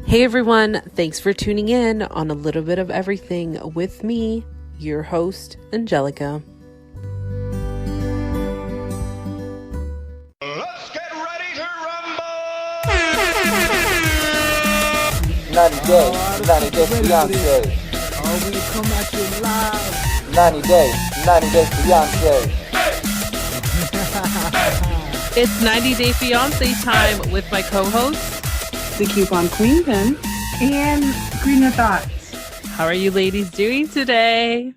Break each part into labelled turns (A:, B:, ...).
A: Hey everyone, thanks for tuning in on a little bit of everything with me, your host, Angelica.
B: Let's get ready to rumble!
C: 90 days, Fiance.
D: Oh, we come at you live.
C: 90 days, Fiance.
A: It's 90 Day Fiance time with my co-host,
E: the Coupon Queen Pin,
F: and Greener Thoughts.
A: How are you ladies doing today?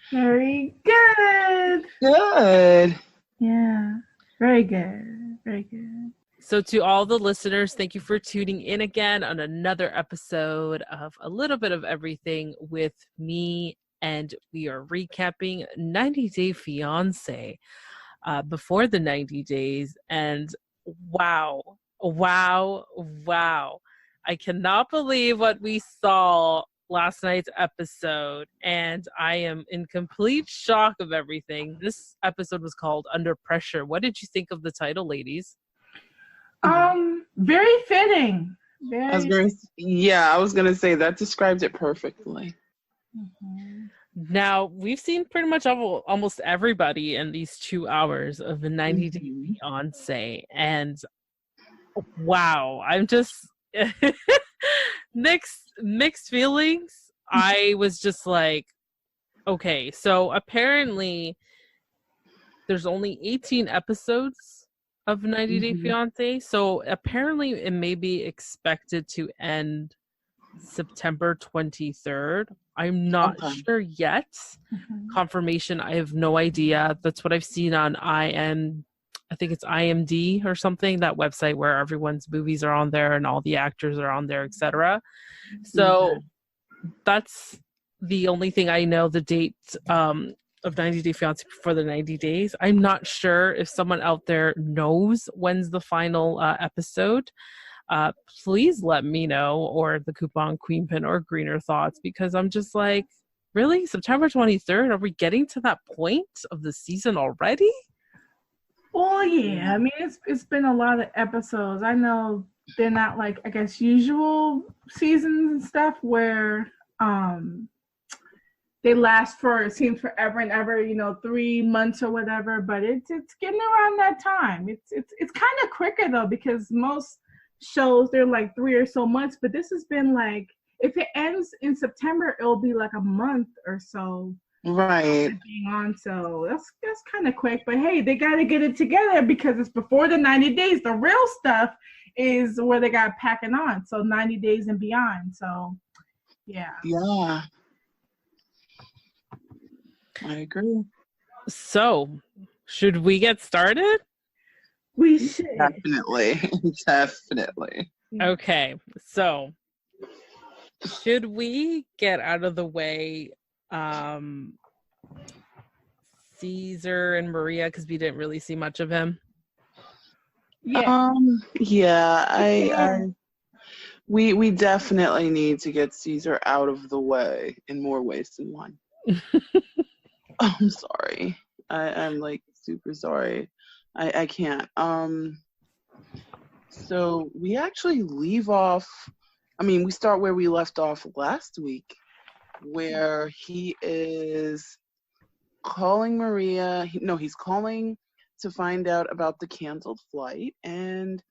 F: Very good.
E: Good.
F: Yeah, very good. Very good.
A: So to all the listeners, thank you for tuning in again on another episode of A Little Bit of Everything with me. And we are recapping 90 Day Fiance before the 90 days. And wow. I cannot believe what we saw last night's episode, and I am in complete shock of everything. This episode was called Under Pressure. What did you think of the title, ladies?
F: Very fitting.
E: I was gonna say that describes it perfectly.
F: Mm-hmm.
A: Now, we've seen pretty much almost everybody in these 2 hours of the 90 Day Fiance, and wow, I'm just mixed feelings. I was just like, okay, so apparently there's only 18 episodes of 90 Day Fiance, so apparently it may be expected to end September 23rd. I'm not sure yet. Confirmation, I have no idea. That's what I've seen on I think it's IMD or something, that website where everyone's movies are on there and all the actors are on there, etc. So that's the only thing I know, the date of 90 Day Fiance for the 90 days. I'm not sure if someone out there knows when's the final episode. Please let me know, or the Coupon Queen Pin or Greener Thoughts, because I'm just like, really? September 23rd? Are we getting to that point of the season already?
F: Well, yeah. I mean, it's been a lot of episodes. I know they're not like, I guess, usual seasons and stuff where they last for, it seems, forever and ever, 3 months or whatever, but it's getting around that time. It's kind of quicker though, because most shows they're like 3 or so months, but this has been like, if it ends in September, it'll be like a month or so.
E: Right.
F: Being on, so that's kind of quick, but hey, they got to get it together because it's before the 90 days. The real stuff is where they got packing on, so 90 days and beyond. So yeah,
E: I agree.
A: So should we get started?
F: we should
E: Definitely.
A: Okay, so should we get out of the way Caesar and Maria, because we didn't really see much of him?
E: We definitely need to get Caesar out of the way in more ways than one. I'm sorry. I'm like super sorry. I can't. So we actually leave off, we start where we left off last week, where he is calling Maria. He's calling to find out about the canceled flight, and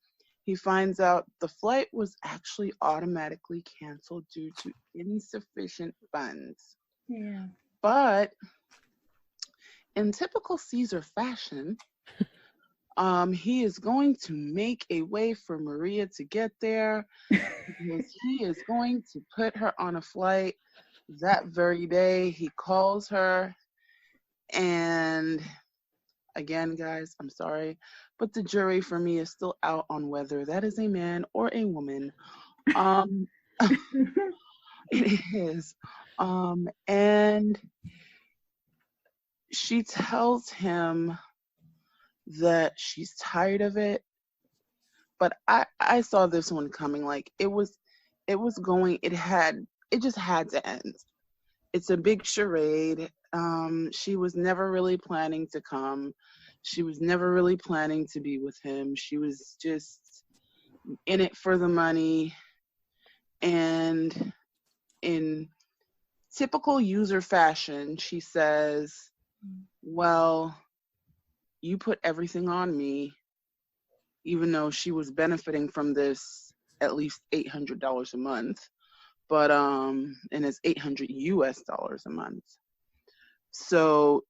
E: he finds out the flight was actually automatically canceled due to insufficient funds.
F: Yeah.
E: But in typical Caesar fashion, he is going to make a way for Maria to get there, because he is going to put her on a flight that very day. He calls her, and again, guys, I'm sorry, but the jury for me is still out on whether that is a man or a woman. It is. And she tells him that she's tired of it, but I saw this one coming. Like it just had to end. It's a big charade. She was never really planning to come. She was never really planning to be with him. She was just in it for the money. And in typical user fashion, she says, well, you put everything on me, even though she was benefiting from this at least $800 a month. But and it's $800 a month. So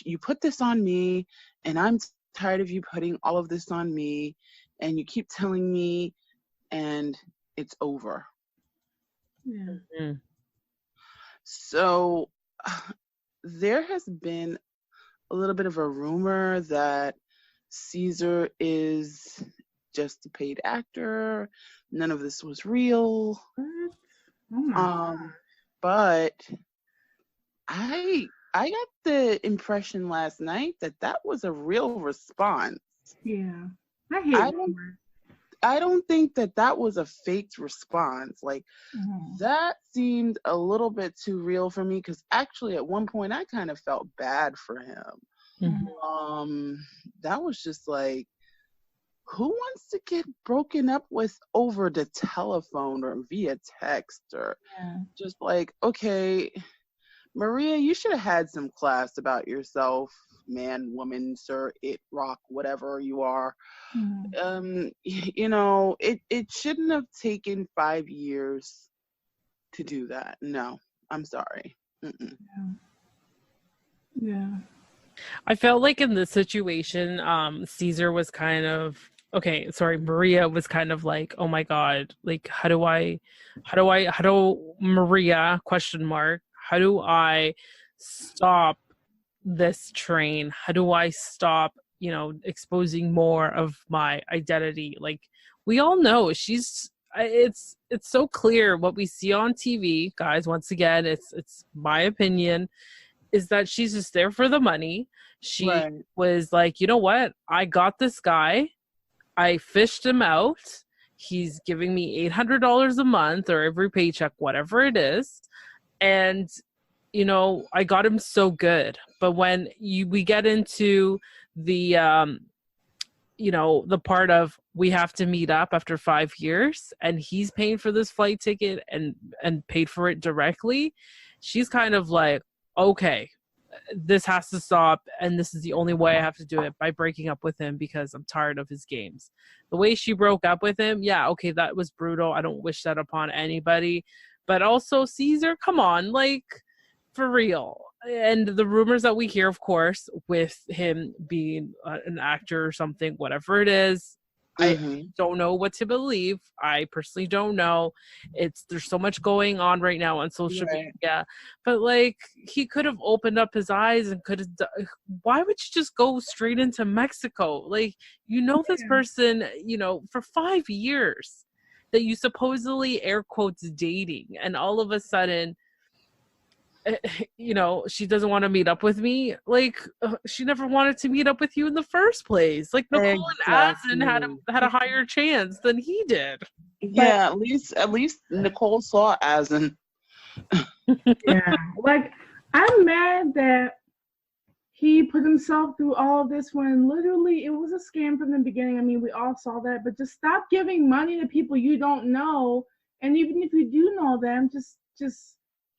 E: you put this on me, and I'm tired of you putting all of this on me, and you keep telling me, and it's over.
F: Yeah.
A: Mm-hmm.
E: So there has been a little bit of a rumor that Caesar is just a paid actor. None of this was real.
F: What? Oh my.
E: But I got the impression last night that that was a real response.
F: Yeah. I hate
E: I don't
F: rumors.
E: I don't think that that was a faked response. Like
F: Mhm.
E: that seemed a little bit too real for me, because actually at one point I kind of felt bad for him.
A: Mhm.
E: That was just like, who wants to get broken up with over the telephone or via text, or
F: Yeah.
E: just like, okay, Maria, you should have had some class about yourself, man, woman, sir, it, rock, whatever you are.
F: Mhm.
E: It shouldn't have taken 5 years to do that. No, I'm sorry. Mm-mm.
F: Yeah.
A: I felt like in this situation, Caesar was kind of okay. Sorry, Maria was kind of like, oh my god, like how do Maria question mark? How do I stop this train? How do I stop, exposing more of my identity? Like we all know it's so clear what we see on TV, guys. Once again, it's my opinion is that she's just there for the money. She
E: Right.
A: was like, you know what? I got this guy. I fished him out. He's giving me $800 a month or every paycheck, whatever it is. And, I got him so good. But when we get into the, the part of we have to meet up after 5 years and he's paying for this flight ticket and paid for it directly, she's kind of like, okay, this has to stop, and this is the only way I have to do it, by breaking up with him because I'm tired of his games. The way she broke up with him, yeah, okay, that was brutal. I don't wish that upon anybody. But also, Caesar, come on, like, for real. And the rumors that we hear, of course, with him being an actor or something, whatever it is, I
E: Mm-hmm.
A: don't know what to believe. I personally don't know. There's so much going on right now on social
E: Right.
A: media, but like he could have opened up his eyes and could have. Why would you just go straight into Mexico? Like this person, for 5 years that you supposedly air quotes dating, and all of a sudden she doesn't want to meet up with me. Like she never wanted to meet up with you in the first place. Like Nicole and Asin had a higher chance than he did.
E: Yeah, at least Nicole saw Asin.
F: Yeah. Like I'm mad that he put himself through all of this when literally it was a scam from the beginning. I mean, we all saw that, but just stop giving money to people you don't know. And even if you do know them, just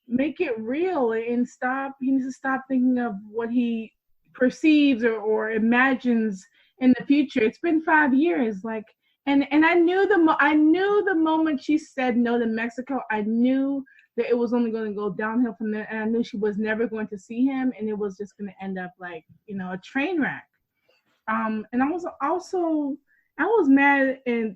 F: make it real and stop. You need to stop thinking of what he perceives or imagines in the future. It's been 5 years. Like, and I knew the moment she said no to Mexico, I knew that it was only going to go downhill from there, and I knew she was never going to see him, and it was just going to end up like a train wreck. And I was mad, and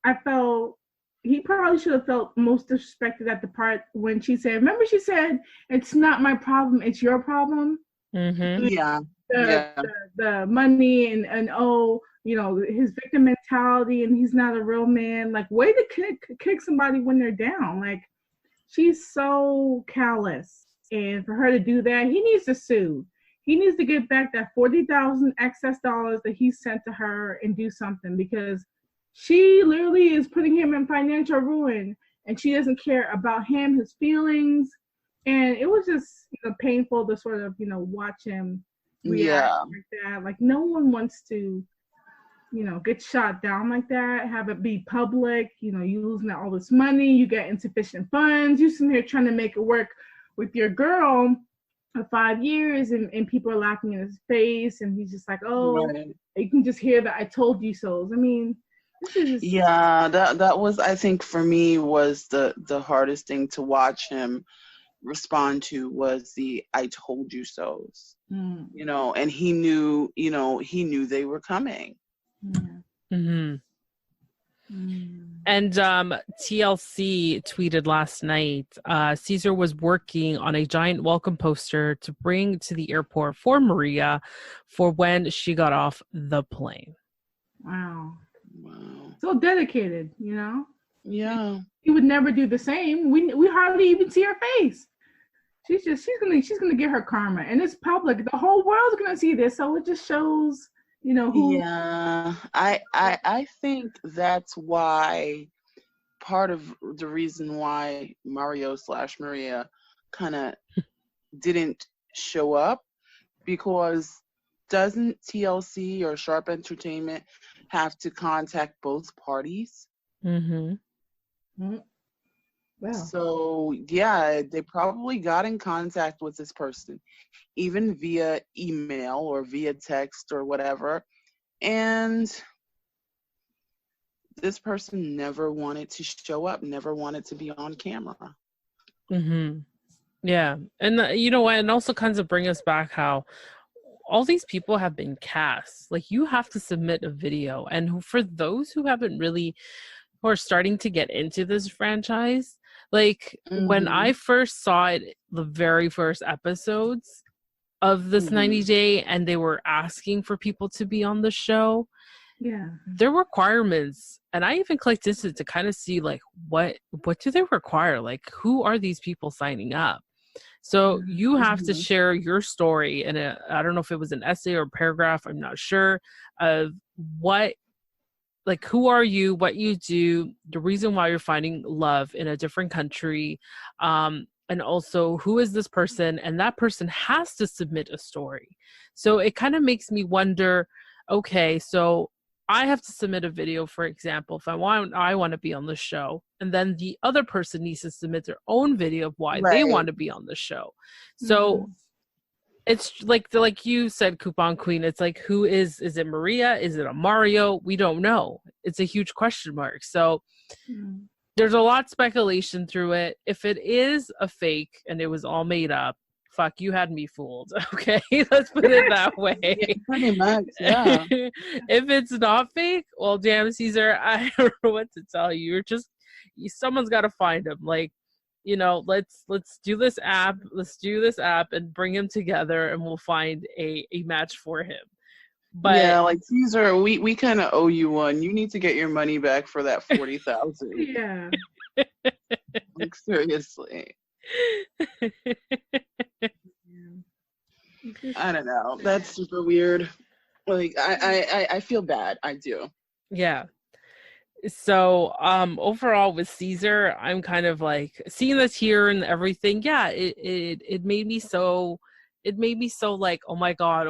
F: I felt he probably should have felt most disrespected at the part when she said, remember she said, it's not my problem, it's your problem.
A: Mm-hmm.
E: Yeah.
F: The money and his victim mentality, and he's not a real man. Like, way to kick somebody when they're down. Like, she's so callous, and for her to do that, he needs to sue. He needs to get back that $40,000 excess dollars that he sent to her and do something, because she literally is putting him in financial ruin, and she doesn't care about him, his feelings. And it was just painful to sort of watch him react like that. Like, no one wants to get shot down like that, have it be public, you losing all this money, you get insufficient funds, you sitting here trying to make it work with your girl for 5 years, and people are laughing in his face, and he's just like, oh,
E: Right.
F: you can just hear the I told you so. I mean, this is just...
E: Yeah, that was, I think, for me, was the hardest thing to watch him respond to, was the I told you so's. And he knew they were coming.
A: Mm-hmm. And TLC tweeted last night, Caesar was working on a giant welcome poster to bring to the airport for Maria for when she got off the plane.
F: Wow. So dedicated,
E: Yeah.
F: He would never do the same. We hardly even see her face. She's gonna get her karma, and it's public. The whole world's gonna see this, so it just shows, who.
E: Yeah, I think that's why, part of the reason why Mario/Maria kind of didn't show up, because doesn't TLC or Sharp Entertainment have to contact both parties?
A: Mm-hmm.
F: Wow.
E: So yeah, they probably got in contact with this person, even via email or via text or whatever, and this person never wanted to show up, never wanted to be on camera.
A: Mm-hmm. Yeah. And you know what? And also kind of bring us back how all these people have been cast. Like, you have to submit a video. And for those who are starting to get into this franchise, like when I first saw it, the very first episodes of this 90 Day, and they were asking for people to be on the show, their requirements, and I even clicked into it to kind of see like what do they require, like who are these people signing up. So you have to share your story, and I don't know if it was an essay or a paragraph, I'm not sure, of what, like, who are you, what you do, the reason why you're finding love in a different country, and also who is this person, and that person has to submit a story. So it kind of makes me wonder, okay, so I have to submit a video, for example, if I want to be on the show, and then the other person needs to submit their own video of why they want to be on the show. So it's like you said, Coupon Queen, it's like, who is it Maria? Is it a Mario? We don't know. It's a huge question mark. So there's a lot of speculation through it. If it is a fake and it was all made up, fuck, you had me fooled. Okay, let's put it that way.
E: Yeah, pretty much, yeah.
A: If it's not fake, well, damn, Caesar, I don't know what to tell you. Someone's got to find him. Like, let's do this app. Let's do this app and bring him together, and we'll find a match for him. But
E: yeah, like, Caesar, we kind of owe you one. You need to get your money back for that 40,000.
F: Yeah.
E: Like, seriously. I don't know. That's super weird. Like, I feel bad. I do.
A: Yeah. So overall with Caesar, I'm kind of like seeing this here and everything. Yeah, it made me so like, oh my god,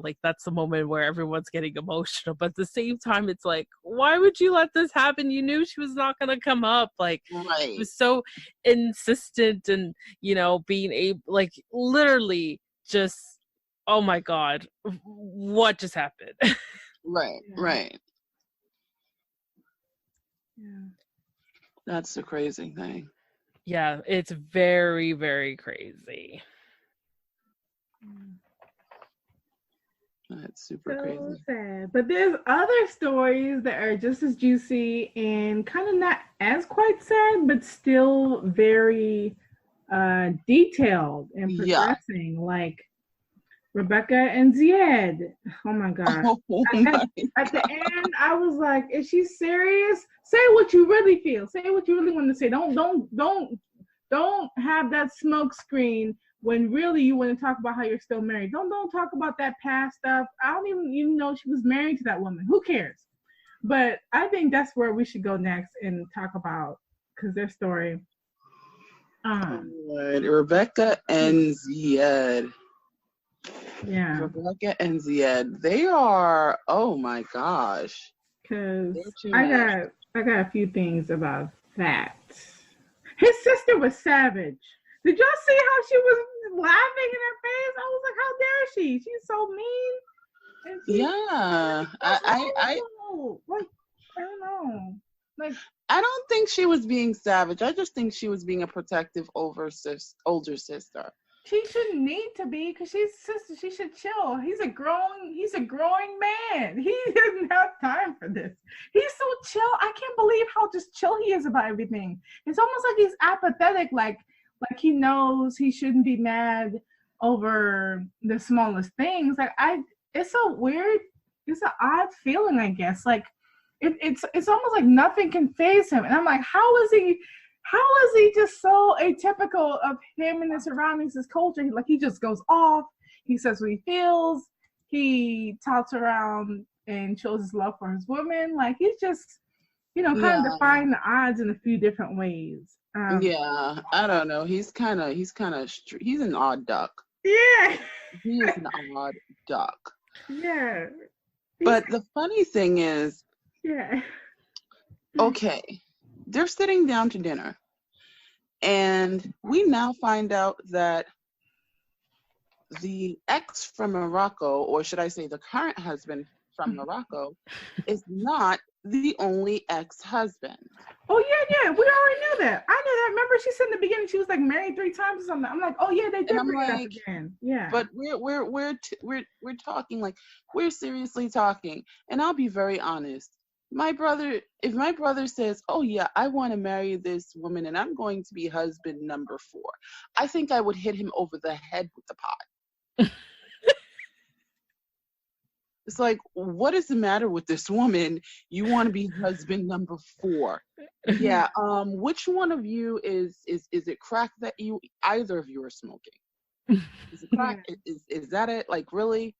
A: like that's the moment where everyone's getting emotional. But at the same time, it's like, why would you let this happen? You knew she was not gonna come up. Like, it was so insistent, and being able, like, literally just, oh my god, what just happened?
E: Right.
F: Yeah.
E: That's the crazy thing.
A: Yeah, it's very, very crazy.
E: That's super
F: So
E: crazy.
F: sad. But there's other stories that are just as juicy and kind of not as quite sad, but still very detailed and progressing. Like Rebecca and Ziad. Oh my god. At the end, I was like, is she serious? Say what you really feel. Say what you really want to say. Don't have that smoke screen when really you want to talk about how you're still married. Don't talk about that past stuff. I don't even know she was married to that woman. Who cares? But I think that's where we should go next and talk about, because their story.
E: Rebecca and Ziad.
F: Yeah.
E: Rebecca and Zied, they are, oh my gosh.
F: Because
E: They're too
F: I
E: much.
F: got a few things about that. His sister was savage. Did y'all see how she was laughing in her face? I was like, how dare she? She's so mean. And
E: Yeah.
F: like, I don't know. Like,
E: I don't think she was being savage. I just think she was being a protective older sister.
F: she shouldn't need to be because she's sister. She should chill. He's a growing man. He doesn't have time for this. He's so chill. I can't believe how just chill he is about everything. It's almost like he's apathetic. Like he knows he shouldn't be mad over the smallest things. It's so weird. It's an odd feeling, I guess. Like it's almost like nothing can faze him. And I'm like, how is he just so atypical of him and his surroundings, his culture? Like he just goes off. He says what he feels. He talks around and shows his love for his woman. Like he's just, kind of defying the odds in a few different ways.
E: Yeah, I don't know. He's an odd duck.
F: Yeah.
E: He is an odd duck.
F: Yeah.
E: But the funny thing is,
F: yeah.
E: okay, they're sitting down to dinner, and we now find out that the ex from Morocco, or should I say the current husband from Morocco, is not the only ex-husband.
F: Oh yeah, we already knew that. I knew that. Remember, she said in the beginning she was like married 3 times or something. I'm like, oh yeah, they did bring it up again. Yeah.
E: But we're talking, like, we're seriously talking, and I'll be very honest. If my brother says, oh yeah, I want to marry this woman and I'm going to be husband number 4, I think I would hit him over the head with the pot. It's like, what is the matter with this woman? You want to be husband number 4. Yeah. Which one of you is it crack that either of you are smoking? Is it crack? Is that it? Like, really?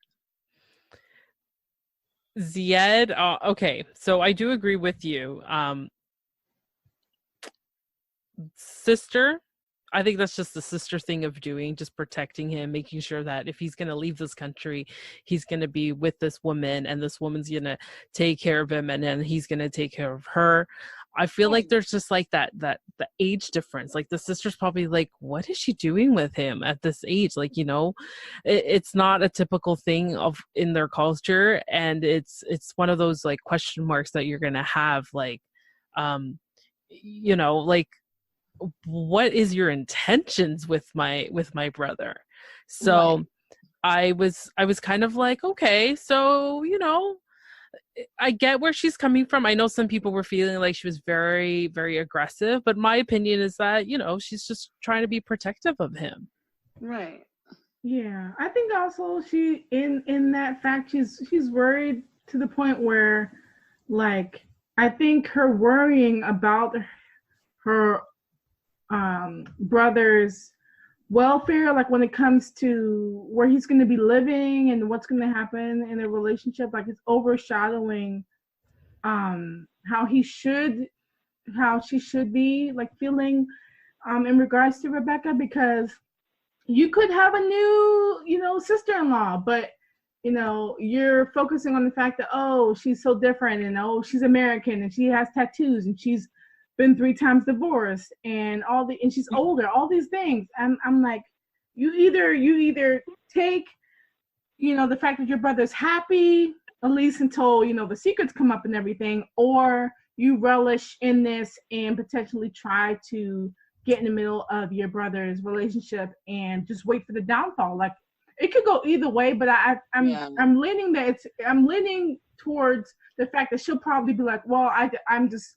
A: Zied, okay, so I do agree with you. Sister, I think that's just the sister thing of doing, just protecting him, making sure that if he's going to leave this country, he's going to be with this woman and this woman's going to take care of him and then he's going to take care of her. I feel like there's just like that the age difference. Like the sister's probably like, what is she doing with him at this age? Like, it's not a typical thing in their culture, and it's one of those like question marks that you're gonna have, like, like, what is your intentions with my brother? So right. I was kind of like, okay, so I get where she's coming from. I know some people were feeling like she was very, very aggressive, but my opinion is that, she's just trying to be protective of him.
E: Right.
F: Yeah. I think also she, in that fact, she's worried to the point where, like, I think her worrying about her brother's welfare, like when it comes to where he's going to be living and what's going to happen in their relationship, like it's overshadowing how she should be like feeling in regards to Rebecca, because you could have a new sister-in-law, but you're focusing on the fact that, oh, she's so different, and oh, she's American and she has tattoos and she's been 3 times divorced and and she's older, all these things. And I'm like, you either take, the fact that your brother's happy, at least until, the secrets come up and everything, or you relish in this and potentially try to get in the middle of your brother's relationship and just wait for the downfall. Like, it could go either way, but I'm leaning towards the fact that she'll probably be like, well, I'm just,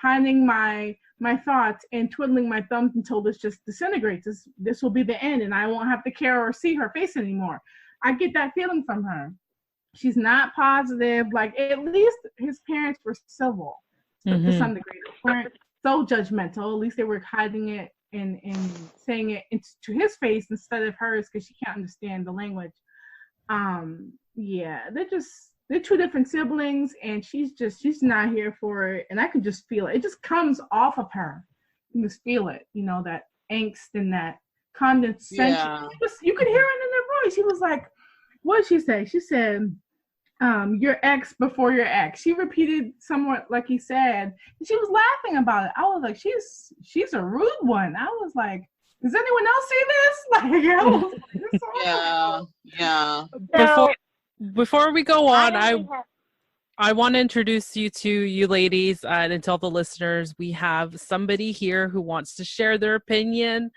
F: pining my thoughts and twiddling my thumbs until this just disintegrates. This will be the end, and I won't have to care or see her face anymore. I get that feeling from her. She's not positive. Like, at least his parents were civil to some degree. They weren't so judgmental. At least they were hiding it and saying it to his face instead of hers, because she can't understand the language. Yeah, they're 2 different siblings, and she's not here for it. And I can just feel it. It just comes off of her. You just feel it, that angst and that condescension.
E: Yeah.
F: You could hear it in their story. She was like, what did she say? She said, your ex before your ex. She repeated somewhat like he said, and she was laughing about it. I was like, she's a rude one. I was like, does anyone else see this? Like, I was like, this
E: Yeah.
A: Before we go on,
G: only
A: I want to introduce you to you ladies and tell the listeners we have somebody here who wants to share their opinion.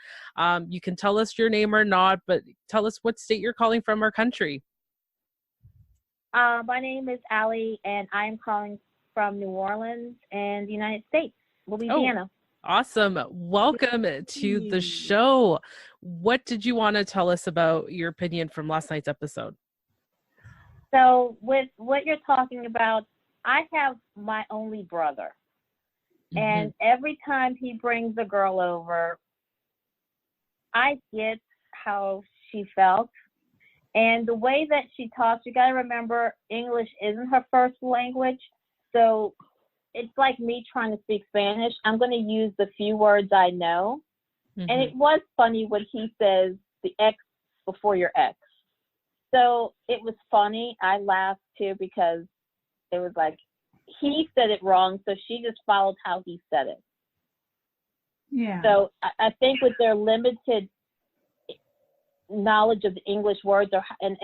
A: You can tell us your name or not, but tell us what state you're calling from or country.
G: My name is Allie, and I'm calling from New Orleans in the United States, Louisiana.
A: Awesome. Welcome to the show. What did you want to tell us about your opinion from last night's episode?
G: So with what you're talking about, I have my only brother.
A: Mm-hmm.
G: And every time he brings a girl over, I get how she felt. And the way that she talks, you got to remember, English isn't her first language. So it's like me trying to speak Spanish. I'm going to use the few words I know.
A: Mm-hmm.
G: And it was funny when he says the ex before your ex. So it was funny. I laughed too because it was like he said it wrong. So she just followed how he said it.
F: Yeah.
G: So I think with their limited knowledge of the English words and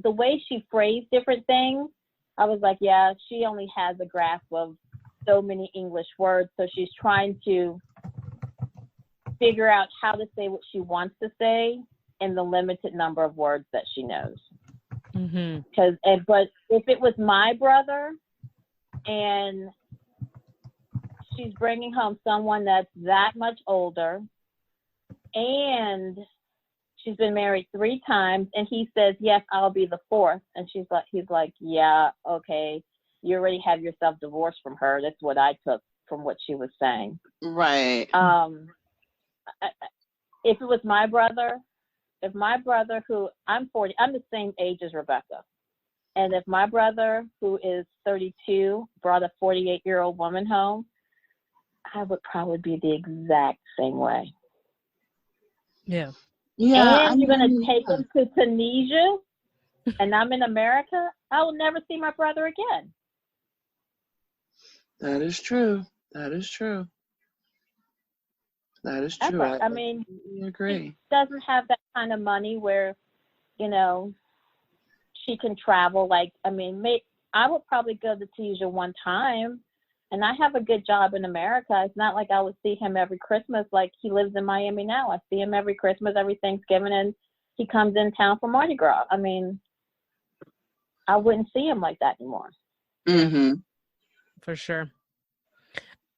G: the way she phrased different things, I was like, yeah, she only has a grasp of so many English words, so she's trying to figure out how to say what she wants to say in the limited number of words that she knows.
A: Mm-hmm.
G: But if it was my brother and she's bringing home someone that's that much older and she's been married 3 times, and he says, yes, I'll be the 4th. And he's like, yeah, okay. You already have yourself divorced from her. That's what I took from what she was saying.
E: Right.
G: If it was my brother, who I'm 40, I'm the same age as Rebecca. And if my brother, who is 32, brought a 48-year-old woman home, I would probably be the exact same way.
A: Yeah.
E: Yeah.
G: And you're going to take him to Tunisia, and I'm in America, I will never see my brother again.
E: That is true. That is true.
G: I mean,
E: agree.
G: She doesn't have that kind of money where, she can travel. I would probably go to Tunisia one time, and I have a good job in America. It's not like I would see him every Christmas. Like, he lives in Miami now. I see him every Christmas, every Thanksgiving, and he comes in town for Mardi Gras. I mean, I wouldn't see him like that anymore.
E: Mm-hmm.
A: For sure.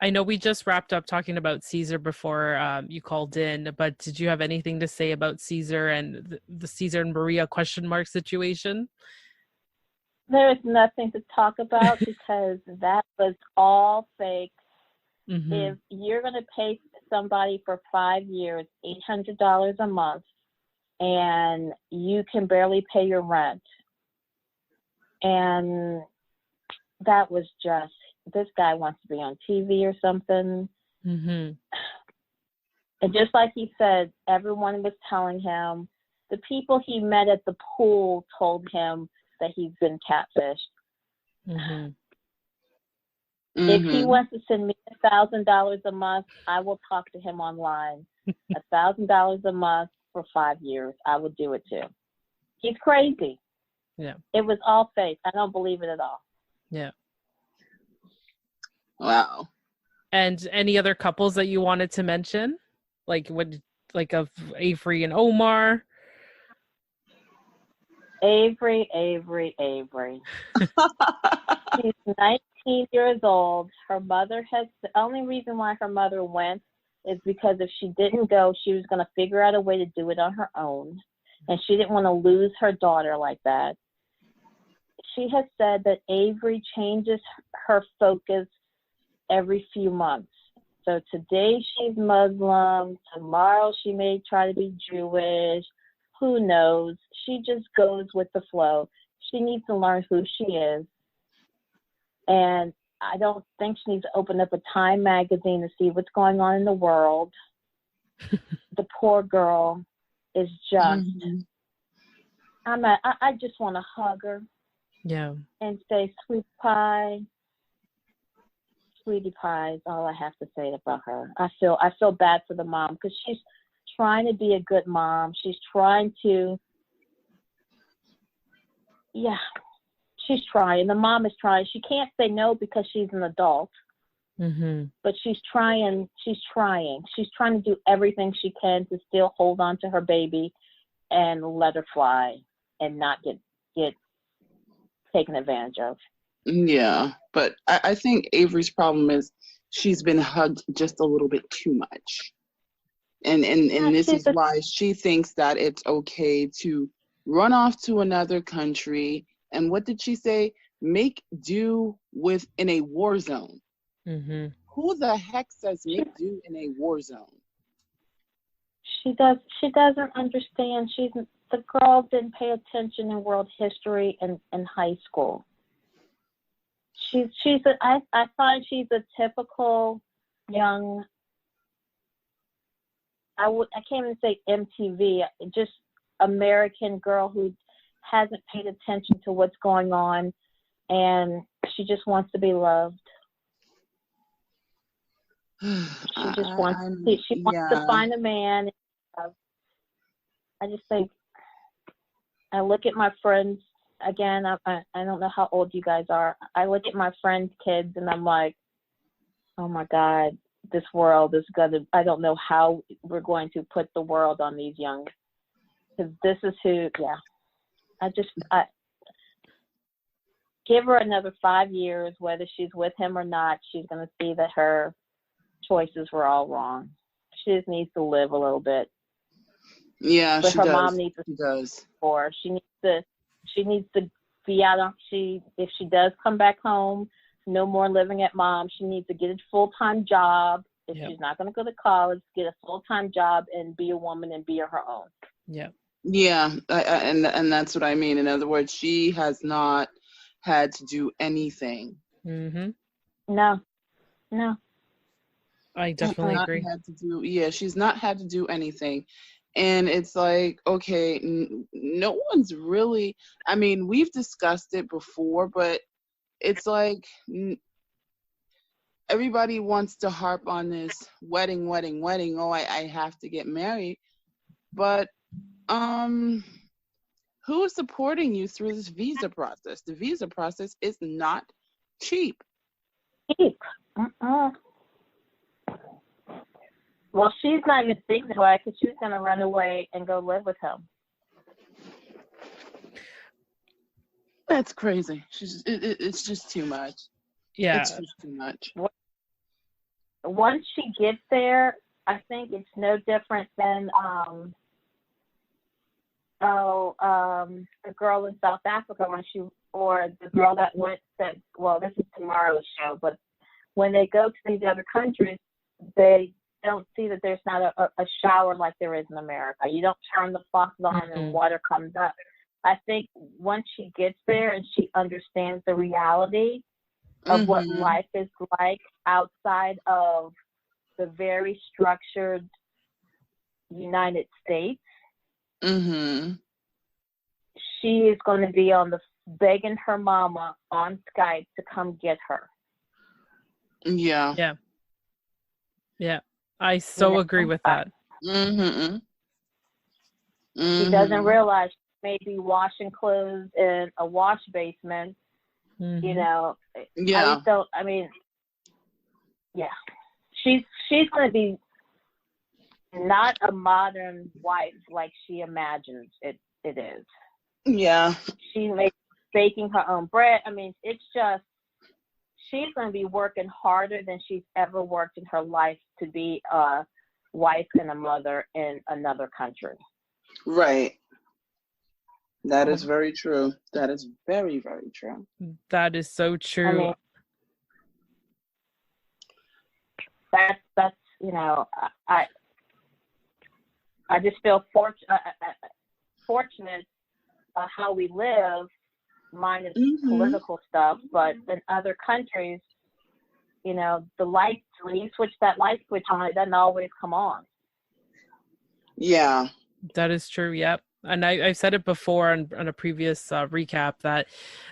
A: I know we just wrapped up talking about Caesar before you called in, but did you have anything to say about Caesar and the Caesar and Maria ? Situation?
G: There's nothing to talk about because that was all fake.
A: Mm-hmm.
G: If you're going to pay somebody for 5 years, $800 a month, and you can barely pay your rent, and that was just, this guy wants to be on TV or something.
A: Mm-hmm.
G: And just like he said, everyone was telling him, the people he met at the pool told him that he's been catfished.
A: Mm-hmm.
G: If he wants to send me $1,000 a month, I will talk to him online. $1,000 a month for 5 years, I would do it too. He's crazy.
A: Yeah.
G: It was all fake. I don't believe it at all.
A: Yeah.
E: Wow.
A: And any other couples that you wanted to mention? Of Avery and Omar?
G: Avery. She's 19 years old. The only reason why her mother went is because if she didn't go, she was going to figure out a way to do it on her own. And she didn't want to lose her daughter like that. She has said that Avery changes her focus every few months. So today she's Muslim, tomorrow she may try to be Jewish, who knows? She just goes with the flow. She needs to learn who she is. And I don't think she needs to open up a Time magazine to see what's going on in the world. The poor girl is just I just want to hug her
A: Yeah.
G: and say, sweet pie, sweetie pie is all I have to say about her. I feel bad for the mom because she's trying to be a good mom. She's trying to, she's trying. The mom is trying. She can't say no because she's an adult, but she's trying. She's trying to do everything she can to still hold on to her baby and let her fly and not get taken advantage of.
E: Yeah, but I think Avery's problem is she's been hugged just a little bit too much. And this is why she thinks that it's okay to run off to another country. And what did she say? Make do with in a war zone. Who the heck says make do in a war zone?
G: She doesn't understand. The girl didn't pay attention in world history in high school. I find she's a typical young, I can't even say MTV, just American girl who hasn't paid attention to what's going on, and she just wants to be loved. She just wants to find a man. I just think, I look at my friends, again, I don't know how old you guys are. I look at my friends' kids and I'm like, oh my God, this world is I don't know how we're going to put the world on these young, because this is I give her another 5 years, whether she's with him or not, she's going to see that her choices were all wrong. She just needs to live a little bit.
E: Yeah,
G: but
E: she
G: her
E: does.
G: mom needs to
E: She does.
G: For she needs to be out on. If she does come back home, no more living at mom. She needs to get a full-time job. If she's not going to go to college, get a full-time job and be a woman and be her own.
E: Yeah, and that's what I mean. In other words, she has not had to do anything.
G: No.
A: I definitely agree.
E: She's not had to do anything. And it's like, okay, no one's really, I mean, we've discussed it before, but it's like everybody wants to harp on this wedding. Oh, I have to get married. But who is supporting you through this visa process? The visa process is not cheap.
G: Well, she's not even thinking about it because she's going to run away and go live with him.
E: That's crazy. It's just too much.
A: Yeah.
E: It's just too much.
G: Once she gets there, I think it's no different than the girl in South Africa or the girl that this is tomorrow's show, but when they go to these other countries, they don't see that there's not a shower like there is in America. You don't turn the faucet on and water comes up. I think once she gets there and she understands the reality of what life is like outside of the very structured United States, she is going to be begging her mama on Skype to come get her.
E: Yeah.
A: I so agree with that.
G: She doesn't realize she may be washing clothes in a wash basement. You know.
E: Yeah.
G: She's going to be not a modern wife like she imagines it is.
E: Yeah.
G: She may be baking her own bread. I mean, it's just, she's going to be working harder than she's ever worked in her life to be a wife and a mother in another country.
E: Right. That is very true. That is very, very true.
A: That is so true.
G: I mean, that's I just feel fortunate how we live, minus political stuff, but in other countries, the light, when you switch that light switch on, it doesn't always come on.
E: Yeah.
A: That is true, yep. And I've said it before on a previous recap that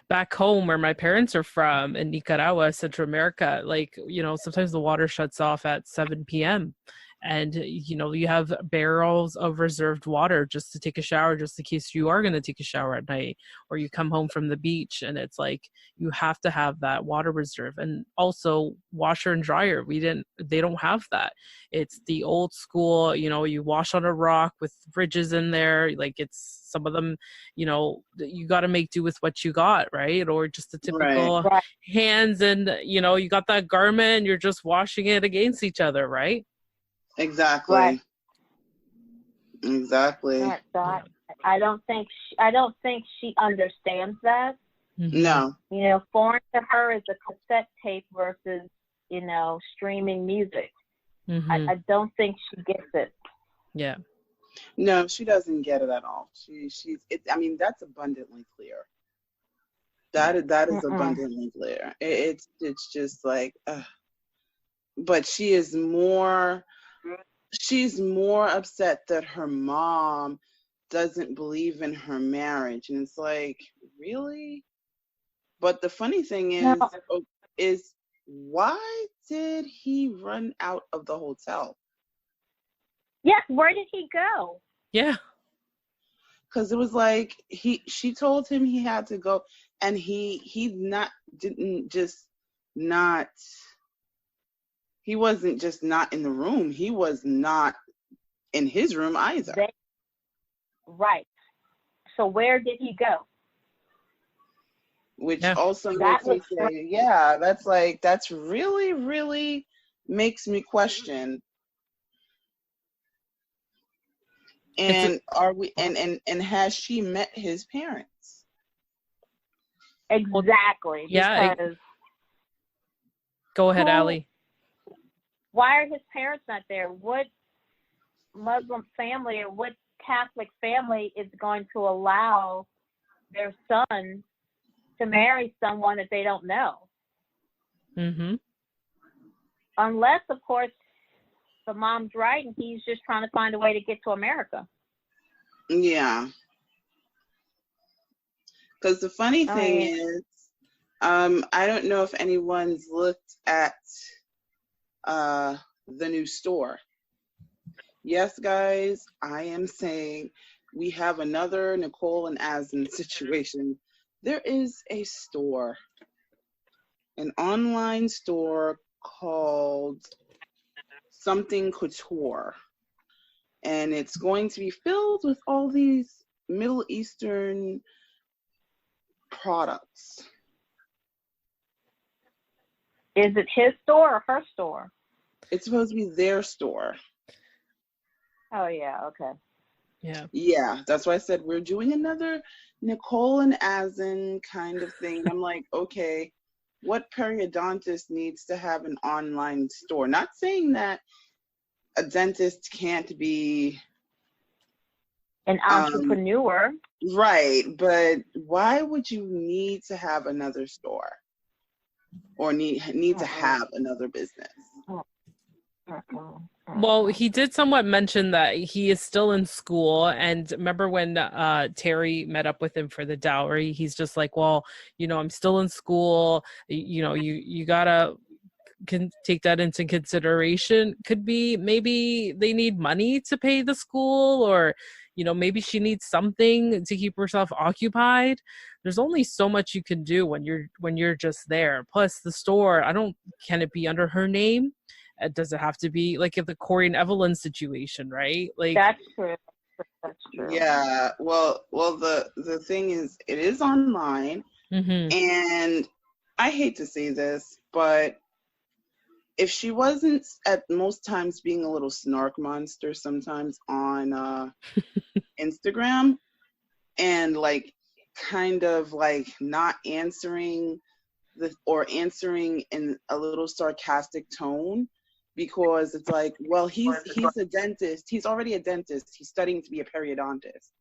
A: back home where my parents are from in Nicaragua, Central America, like, sometimes the water shuts off at 7 p.m. And, you have barrels of reserved water just to take a shower, just in case you are going to take a shower at night, or you come home from the beach. And it's like, you have to have that water reserve. And also washer and dryer. They don't have that. It's the old school, you wash on a rock with fridges in there. Like, it's some of them, you got to make do with what you got, right? Or just the typical
G: Right.
A: hands, and, you got that garment and you're just washing it against each other, right?
E: Exactly.
G: Right.
E: Exactly.
G: So I don't think she understands that.
E: No.
G: Foreign to her is a cassette tape versus, streaming music. I don't think she gets it.
A: Yeah.
E: No, she doesn't get it at all. I mean, that's abundantly clear. That is abundantly clear. It's just like, but she's more upset that her mom doesn't believe in her marriage, and it's like, really? But the funny thing is why did he run out of the hotel?
G: Yes, where did he go?
A: Yeah.
E: Because it was like she told him he had to go, and he wasn't just not in the room. He was not in his room either.
G: Right. So where did he go?
E: Which also makes me say, that's really, really makes me question. And and has she met his parents?
G: Exactly.
A: Yeah. Go ahead, Allie.
G: Why are his parents not there? What Muslim family or what Catholic family is going to allow their son to marry someone that they don't know?
A: Mm-hmm.
G: Unless, of course, the mom's right and he's just trying to find a way to get to America.
E: Yeah. Because the funny thing is, I don't know if anyone's looked at the new store. Yes, guys, I am saying we have another Nicole and Asin situation. There is a store, an online store called Something Couture. And it's going to be filled with all these Middle Eastern products.
G: Is it his store or her store?
E: It's supposed to be their store.
G: Oh, yeah, okay.
A: Yeah.
E: Yeah, that's why I said we're doing another Nicole and Asin kind of thing. I'm like, okay, what periodontist needs to have an online store? Not saying that a dentist can't be
G: an entrepreneur.
E: Right, but why would you need to have another store or need to have another business?
A: Well, he did somewhat mention that he is still in school. And remember when Terry met up with him for the dowry, he's just like, well, I'm still in school. You gotta can take that into consideration. Could be maybe they need money to pay the school, or maybe she needs something to keep herself occupied. There's only so much you can do when you're just there. Plus the store, can it be under her name? Does it have to be like the Corey and Evelyn situation, right? Like,
G: that's true.
E: Yeah, well the thing is, it is online. And I hate to say this, but if she wasn't at most times being a little snark monster sometimes on Instagram, and like kind of like not answering answering in a little sarcastic tone, because it's like, well, he's a dentist. He's already a dentist. He's studying to be a periodontist.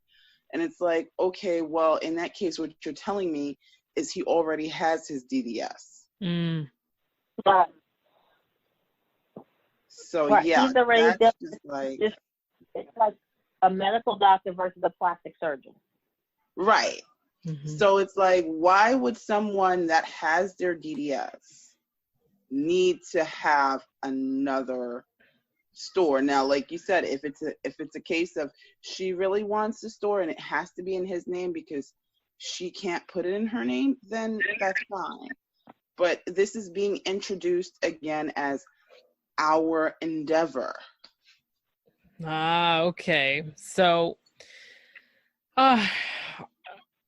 E: And it's like, okay, well, in that case, what you're telling me is he already has his DDS.
G: But
E: so yeah,
G: he's already
E: that's just like,
G: it's like a medical doctor versus a plastic surgeon.
E: Right.
A: Mhm.
E: So it's like, why would someone that has their DDS need to have another store? Now, like you said, if it's a case of she really wants the store and it has to be in his name because she can't put it in her name, then that's fine. But this is being introduced again as our endeavor.
A: Ah, okay. So, uh,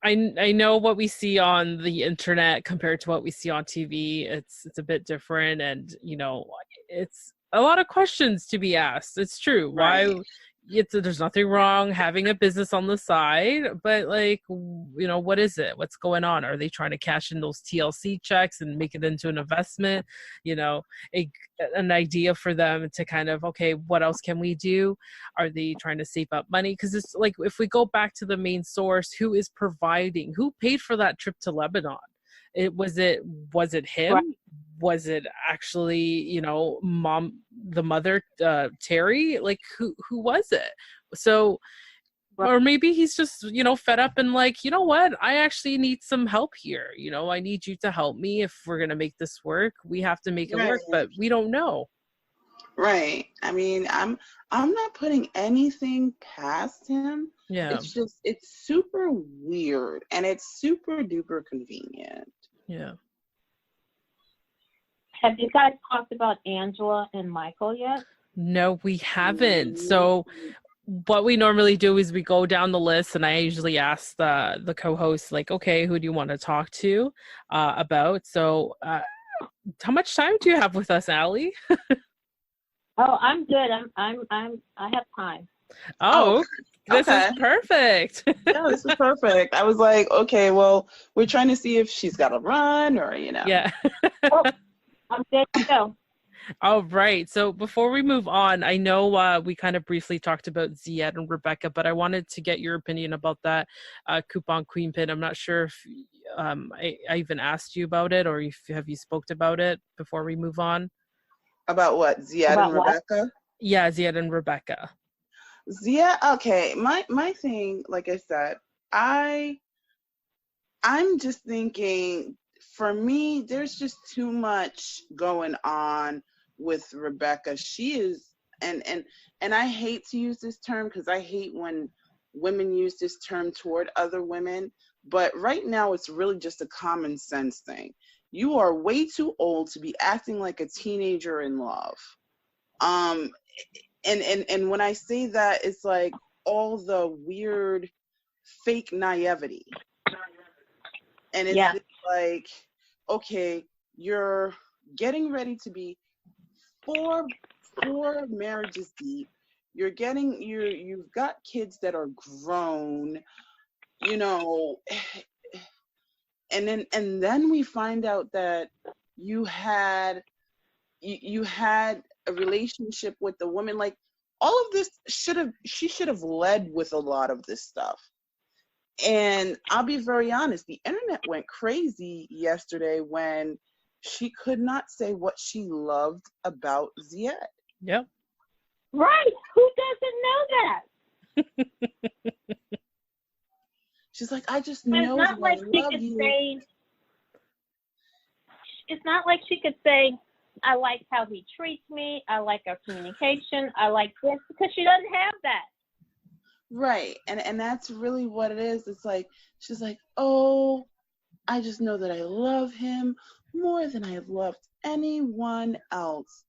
A: I know what we see on the internet compared to what we see on TV. It's a bit different, and it's a lot of questions to be asked. It's true.
E: Right.
A: Why? There's nothing wrong having a business on the side, but like, what is it? What's going on? Are they trying to cash in those TLC checks and make it into an investment? An idea for them to kind of, okay, what else can we do? Are they trying to save up money? Because it's like, if we go back to the main source, who is providing? Who paid for that trip to Lebanon? Was it him?
G: Right.
A: Was it actually, the mother, Terry? Like, who was it? So, or maybe he's just, fed up and like, you know what? I actually need some help here. I need you to help me. If we're going to make this work, we have to make it work, but we don't know.
E: Right. I mean, I'm not putting anything past him.
A: Yeah.
E: It's just, it's super weird and it's super duper convenient.
A: Yeah.
G: Have you guys talked about Angela and Michael yet?
A: No, we haven't. So what we normally do is we go down the list, and I usually ask the co-host, like, okay, who do you want to talk to about? So how much time do you have with us, Allie?
G: Oh, I'm good. I have time.
A: Oh, this
E: okay.
A: is perfect.
E: Yeah, this is perfect. I was like, okay, well, we're trying to see if she's got to run or,
A: Yeah.
G: Oh, I'm good to go.
A: All right. So before we move on, I know we kind of briefly talked about Ziad and Rebecca, but I wanted to get your opinion about that coupon queen pin. I'm not sure if I even asked you about it, or have you spoke about it before we move on?
E: About what? Ziad
G: About
E: and
G: what?
E: Rebecca?
A: Yeah, Ziad and Rebecca.
E: Ziad, okay. My thing, like I said, I'm just thinking, for me, there's just too much going on with Rebecca. She is, and I hate to use this term because I hate when women use this term toward other women, but right now it's really just a common sense thing. You are way too old to be acting like a teenager in love. And when I say that, it's like all the weird fake naivety. And it's just like, okay, you're getting ready to be four marriages deep. You've got kids that are grown, and then we find out that you had a relationship with the woman. Like, all of this she should have led with a lot of this stuff. And I'll be very honest, the internet went crazy yesterday when she could not say what she loved about Ziad.
A: Yep.
G: Right. Who doesn't know that?
E: She's like, I just
G: But
E: know
G: it's not like she
E: love
G: could
E: you.
G: say. It's not like she could say, I like how he treats me. I like our communication. I like this, because she doesn't have that.
E: Right. And that's really what it is. It's like, she's like, oh, I just know that I love him more than I've loved anyone else.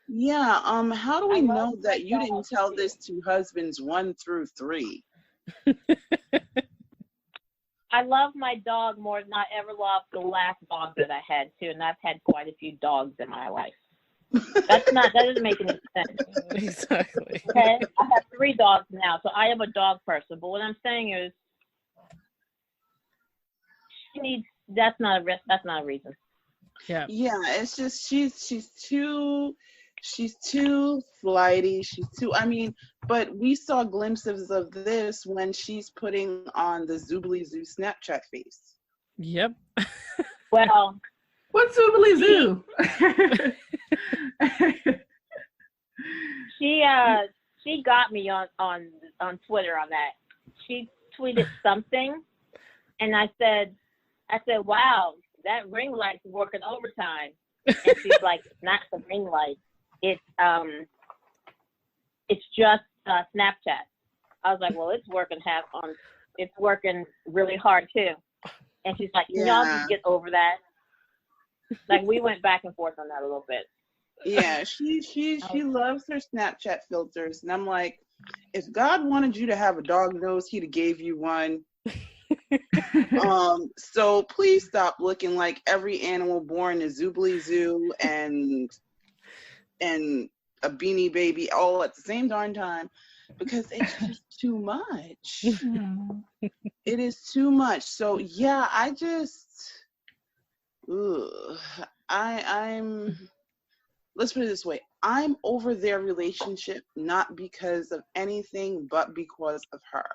E: Yeah. How do we know that you didn't tell this to husbands 1 through 3?
G: I love my dog more than I ever loved the last dog that I had too, and I've had quite a few dogs in my life. That doesn't make any sense.
A: Exactly.
G: Okay, I have 3 dogs now, so I am a dog person. But what I'm saying is, that's not a reason.
A: Yeah.
E: Yeah, it's just she's too flighty. She's too, but we saw glimpses of this when she's putting on the Zoobly Zoo Snapchat face.
A: Yep.
G: Well,
F: What's Zoobly Zoo?
G: she got me on on Twitter on that. She tweeted something, and I said, wow, that ring light's working overtime. And she's like, not the ring light. It's just Snapchat. I was like, well, it's working really hard too. And she's like, can y'all just get over that? Like, we went back and forth on that a little bit.
E: Yeah, she loves her Snapchat filters, and I'm like, if God wanted you to have a dog nose, He'd have gave you one. So please stop looking like every animal born in Zoobly Zoo and a Beanie Baby all at the same darn time, because it's just too much. It is too much. So yeah, I'm let's put it this way. I'm over their relationship, not because of anything, but because of her.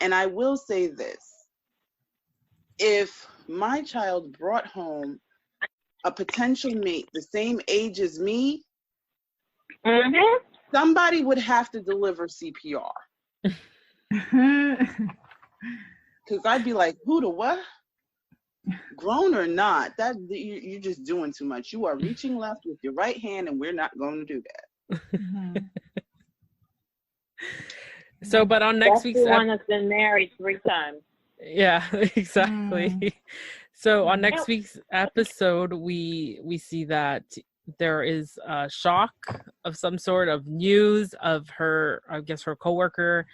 E: And I will say this. If my child brought home a potential mate the same age as me, somebody would have to deliver CPR. Because I'd be like, who to what? Grown or not, that you're just doing too much. You are reaching left with your right hand, and we're not going to do that.
A: So, but on next week's
G: one that's been married 3 times.
A: Yeah, exactly. So on next week's episode, we see that there is a shock of some sort of news of her, I guess her coworker,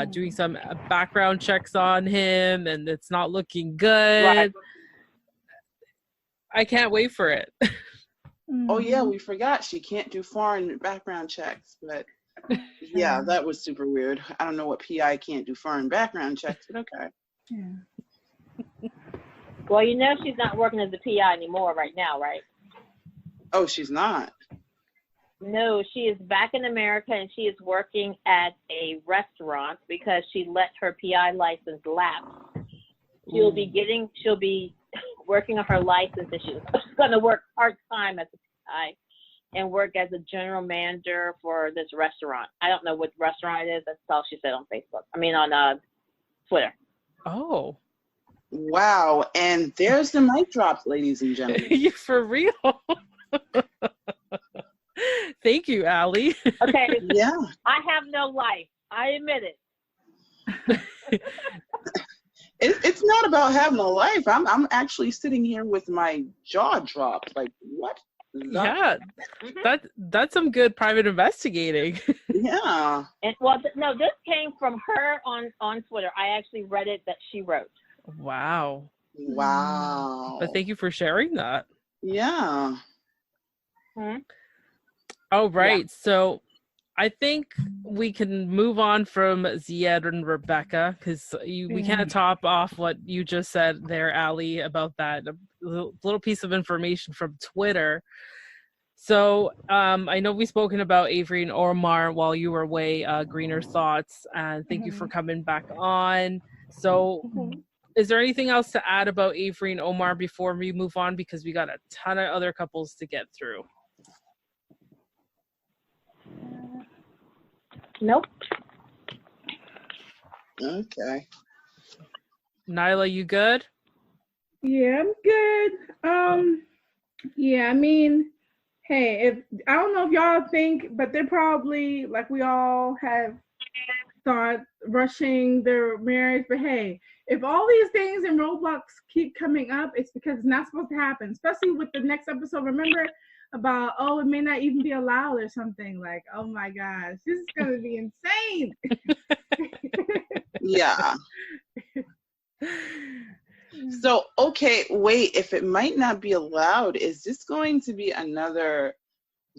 A: doing some background checks on him, and it's not looking good. Right. I can't wait for it.
E: Oh yeah, we forgot she can't do foreign background checks, but yeah, that was super weird. I don't know what PI can't do foreign background checks, but okay.
F: Yeah.
G: Well, you know she's not working as a PI anymore right now, right?
E: Oh, she's not?
G: No, she is back in America, and she is working at a restaurant because she let her PI license lapse. She'll be working on her license, and she's going to work part-time as a PI and work as a general manager for this restaurant. I don't know what restaurant it is. That's all she said on Twitter.
A: Oh.
E: Wow. And there's the mic drop, ladies and gentlemen.
A: You for real? Thank you, Allie.
G: Okay.
E: Yeah.
G: I have no life. I admit it.
E: It's not about having a life. I'm actually sitting here with my jaw dropped. Like, what?
A: Yeah, that's some good private investigating.
E: Yeah.
G: And no, this came from her on Twitter. I actually read it that she wrote.
A: Wow.
E: Wow.
A: But thank you for sharing that.
E: Yeah.
A: Oh, right. Yeah. So I think we can move on from Ziad and Rebecca, because we can't top off what you just said there, Allie, about that little piece of information from Twitter. So I know we've spoken about Avery and Omar while you were away, Greener Thoughts, and thank you for coming back on. So is there anything else to add about Avery and Omar before we move on? Because we got a ton of other couples to get through.
G: Nope.
E: Okay.
A: Nyla, you good?
F: Yeah, I'm good. Yeah, I mean, hey, I don't know if y'all think, but they're probably, like, we all have thought, rushing their marriage. But hey, if all these things in Roblox keep coming up, it's because it's not supposed to happen, especially with the next episode. Remember about, it may not even be allowed or something. Like, oh my gosh, this is going to be insane.
E: Yeah. So, okay, wait, if it might not be allowed, is this going to be another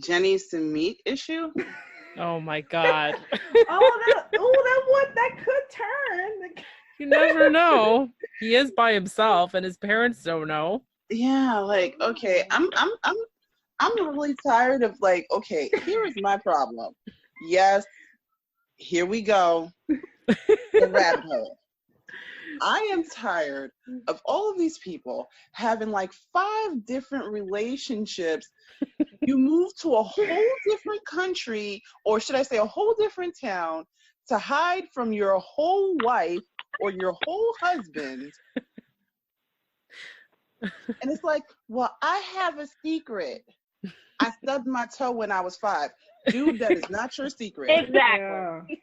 E: Jenny Samit issue?
A: Oh my God.
F: that could turn.
A: You never know. He is by himself and his parents don't know.
E: Yeah, like, okay, I'm really tired of, like, okay, here is my problem. Yes, here we go. The rabbit hole. I am tired of all of these people having like 5 different relationships. You move to a whole different country, or should I say a whole different town, to hide from your whole wife or your whole husband. And it's like, well, I have a secret. I stubbed my toe when I was 5. Dude, that is not your secret.
G: Exactly.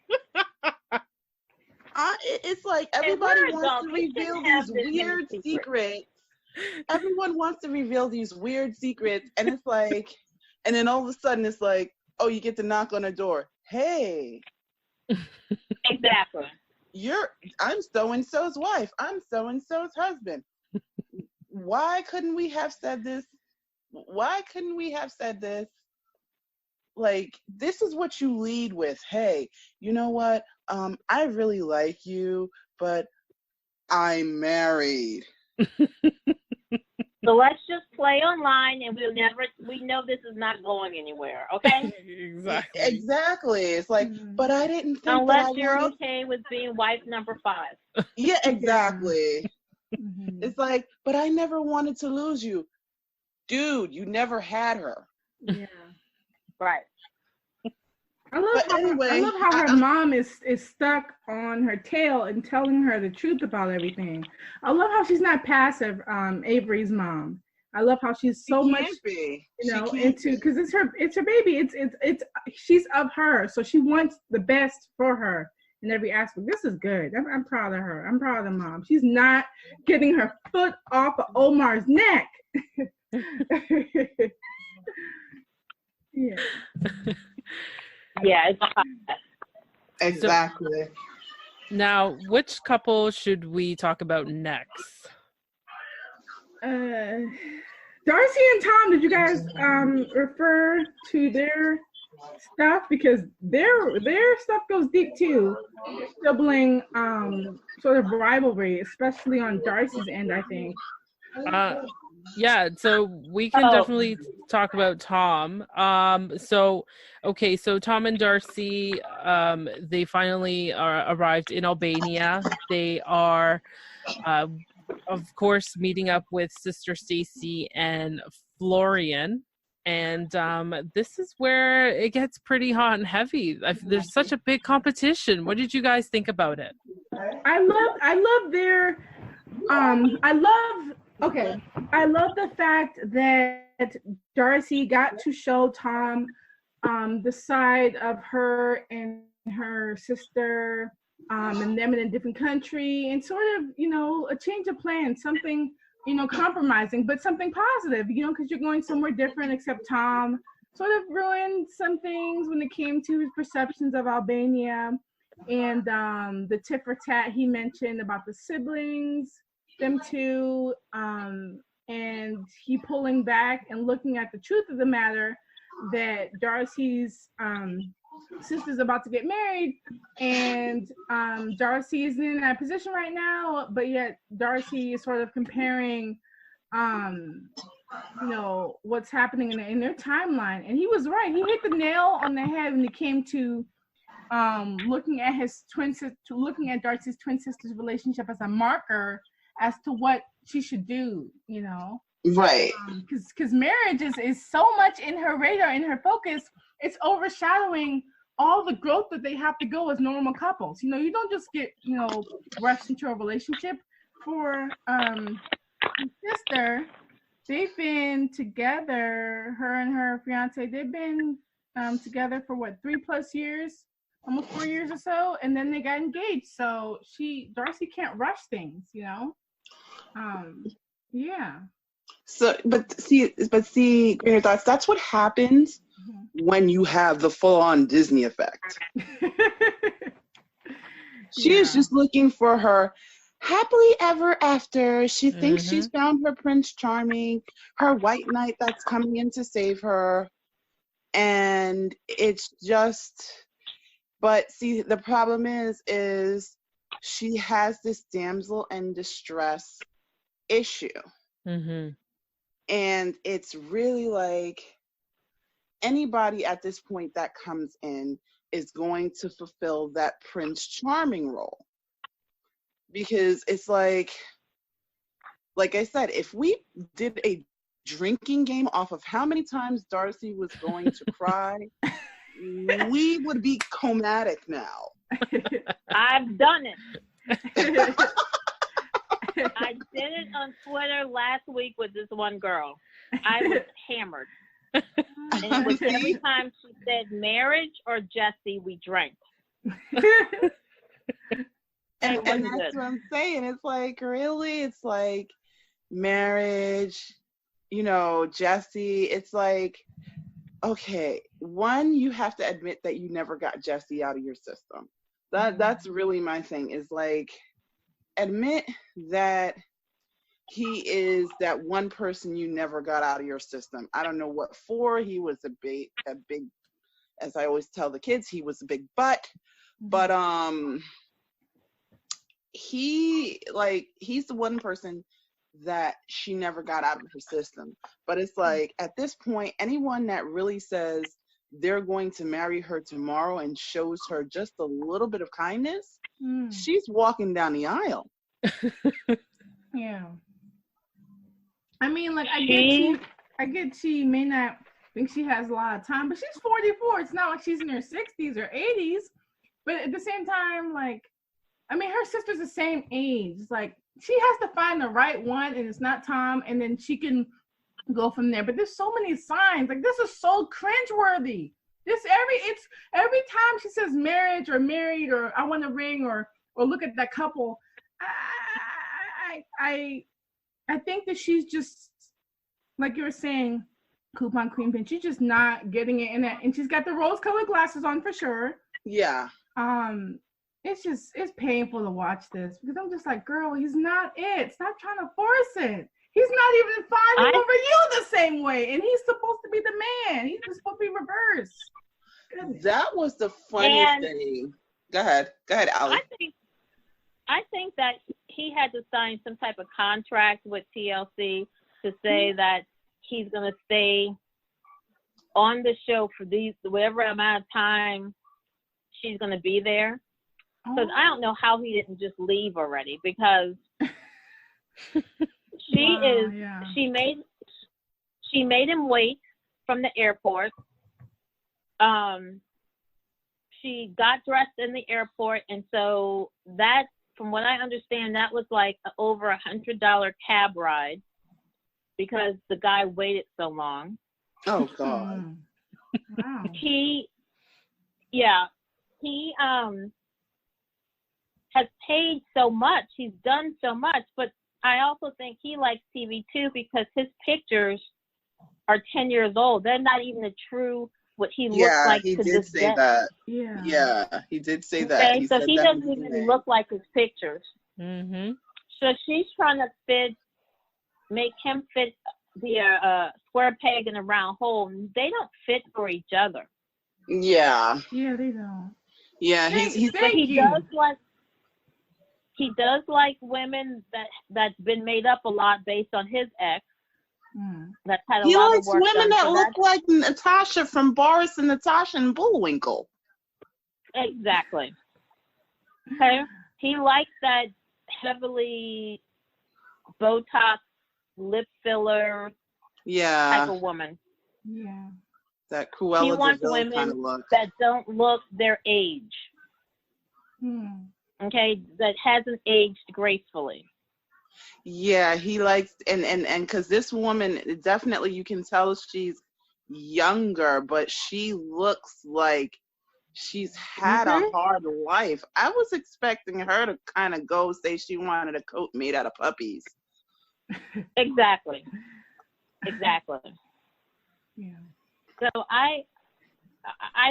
E: It's like everybody
G: we're
E: wants
G: adults.
E: to
G: We
E: reveal
G: shouldn't have
E: these
G: this many
E: weird
G: secrets.
E: secrets. Everyone wants to reveal these weird secrets, and it's like, and then all of a sudden it's like, oh, you get to knock on a door. Hey,
G: Exactly.
E: I'm so-and-so's wife. I'm so-and-so's husband. Why couldn't we have said this? Why couldn't we have said this? Like, this is what you lead with. Hey, you know what? I really like you, but I'm married.
G: So let's just play online, and we know this is not going anywhere, okay?
A: Exactly.
E: Exactly. It's like, but I didn't think
G: Unless
E: that I
G: you're
E: wanted...
G: okay with being wife number 5.
E: Yeah, exactly.
F: Mhm.
E: It's like, but I never wanted to lose you. Dude, you never had her.
F: Yeah.
G: Right.
F: I love how her mom is stuck on her tail and telling her the truth about everything. I love how she's not passive. Avery's mom. I love how she's so much, into, because it's her baby. It's she's of her, so she wants the best for her in every aspect. This is good. I'm proud of her. I'm proud of the mom. She's not getting her foot off of Omar's neck. Yeah.
G: Yeah, it's hot.
E: Exactly.
A: Now, which couple should we talk about next?
F: Darcy and Tom, did you guys refer to their stuff? Because their stuff goes deep too. Sibling sort of rivalry, especially on Darcy's end, I think.
A: Yeah, so we can definitely talk about Tom. So Tom and Darcy, they finally arrived in Albania. They are, of course, meeting up with Sister Stacy and Florian. And this is where it gets pretty hot and heavy. There's such a big competition. What did you guys think about it?
F: I love their I love the fact that Darcy got to show Tom the side of her and her sister and them in a different country, and sort of, a change of plan, something, compromising, but something positive, because you're going somewhere different, except Tom sort of ruined some things when it came to his perceptions of Albania, and the tit for tat he mentioned about the siblings, them two, and he pulling back and looking at the truth of the matter, that Darcy's sister's about to get married, and Darcy isn't in that position right now, but yet Darcy is sort of comparing what's happening in their timeline. And he was right. He hit the nail on the head when it came to looking at Darcy's twin sister's relationship as a marker as to what she should do,
E: Right.
F: Because marriage is so much in her radar, in her focus, it's overshadowing all the growth that they have to go as normal couples. You don't just get, rushed into a relationship. For sister, they've been together, her and her fiance, they've been together for 3+ years, almost 4 years or so, and then they got engaged. So Darcy can't rush things, yeah.
E: So, but see, Greater Thoughts, that's what happens when you have the full-on Disney effect. She is just looking for her happily ever after. She thinks she's found her Prince Charming, her white knight that's coming in to save her. And it's just, but see, the problem is she has this damsel in distress issue. And it's really like anybody at this point that comes in is going to fulfill that Prince Charming role. Because it's like I said, if we did a drinking game off of how many times Darcy was going to cry, we would be comatic now.
G: I've done it. I did it on Twitter last week with this one girl. I was hammered. And it was every time she said marriage or Jesse, we drank.
E: And
G: It wasn't
E: that's
G: good.
E: what I'm saying. It's like, really? It's like marriage, you know, Jesse. It's like, okay, one, you have to admit that you never got Jesse out of your system. That's really my thing, is like, admit that he is that one person you never got out of your system. I don't know what for. He was a big, as I always tell the kids, he was a big butt. But he's the one person that she never got out of her system. But it's like, at this point, anyone that really says they're going to marry her tomorrow and shows her just a little bit of kindness, she's walking down the aisle.
F: Yeah. I mean, like, I get she may not think she has a lot of time, but she's 44. It's not like she's in her 60s or 80s. But at the same time, like, I mean, her sister's the same age. It's like, she has to find the right one, and it's not Tom, and then she can go from there. But there's so many signs. Like, this is so cringeworthy. Every time she says marriage or married or I want a ring or look at that couple, I think that she's just, like you were saying, coupon queen pin. She's just not getting it in it, and she's got the rose-colored glasses on for sure.
E: Yeah.
F: It's painful to watch this because I'm just like, girl, he's not it. Stop trying to force it. He's not even finding over you the same way, and he's supposed to be the man. He's supposed to be reversed. Goodness.
E: That was the funniest thing. Go ahead, Allie.
G: I think that he had to sign some type of contract with TLC to say that he's going to stay on the show for whatever amount of time she's going to be there. Because I don't know how he didn't just leave already, because she made him wait from the airport. She got dressed in the airport, and so that, from what I understand, that was like over $100 cab ride because the guy waited so long.
E: Oh God.
F: Wow.
G: He has paid so much. He's done so much, but I also think he likes TV too because his pictures are 10 years old. They're not even the true what he looks like to this day.
E: Yeah, he did say that.
F: Yeah,
E: he did say that.
G: Okay, so he doesn't even look like his pictures.
A: Mm-hmm.
G: So she's trying to make him fit the square peg in a round hole. They don't fit for each other.
E: Yeah.
F: Yeah, they don't.
E: Yeah, he
G: does like women that's been made up a lot based on his ex. That's had a lot of work done. He likes women that look
E: like Natasha from Boris and Natasha and Bullwinkle.
G: Exactly. Okay. He likes that heavily Botox, lip filler type of woman.
F: Yeah.
E: That Cruella
G: he wants women
E: kind of look.
G: That don't look their age. Okay, that hasn't aged gracefully.
E: Yeah, he likes and because this woman, definitely you can tell she's younger, but she looks like she's had a hard life. I was expecting her to kind of go say she wanted a coat made out of puppies.
G: Exactly.
F: Yeah.
G: So I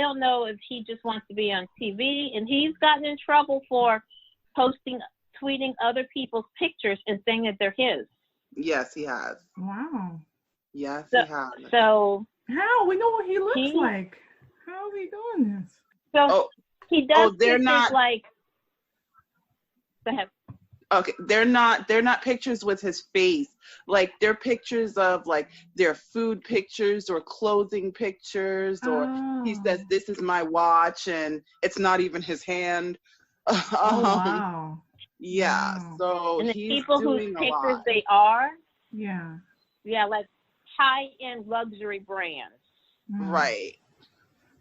G: don't know if he just wants to be on TV, and he's gotten in trouble for tweeting other people's pictures and saying that they're his.
E: Yes, he has.
F: Wow.
E: Yes, he has.
G: So
F: how we know what he looks like? How is he doing this?
G: So he does.
E: They're not
G: like. Go ahead.
E: Okay, they're not pictures with his face. Like, they're pictures of like their food pictures or clothing pictures, or he says this is my watch and it's not even his hand.
F: Wow.
E: Yeah.
F: Wow.
E: So
G: and the
E: he's
G: people whose
E: doing
G: pictures they are.
F: Yeah.
G: Yeah, like high-end luxury brands.
E: Right.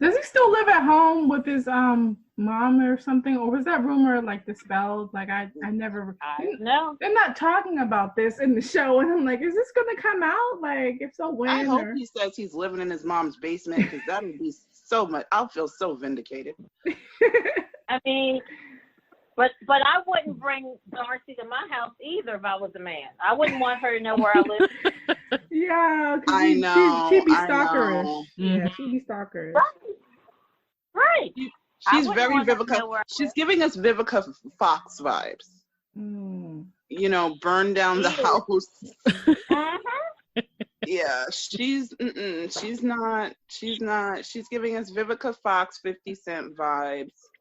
F: Does he still live at home with his mom or something, or was that rumor like dispelled? Like I never.
G: No.
F: They're not talking about this in the show, and I'm like, is this gonna come out? Like, if so, when?
E: I hope he says he's living in his mom's basement, because that would be so much. I'll feel so vindicated.
G: I mean, but I wouldn't bring Darcy to my house either if I was a man. I wouldn't want her to know where I live.
F: Yeah,
E: I know.
F: She'd be
E: I
F: stalkerish.
E: know.
F: Yeah, she'd be stalkerish.
G: Right.
E: She's very Vivica. She's giving us Vivica Fox vibes.
F: Mm.
E: You know, burn down the house.
G: Uh-huh.
E: Yeah, she's not. She's giving us Vivica Fox 50 Cent vibes.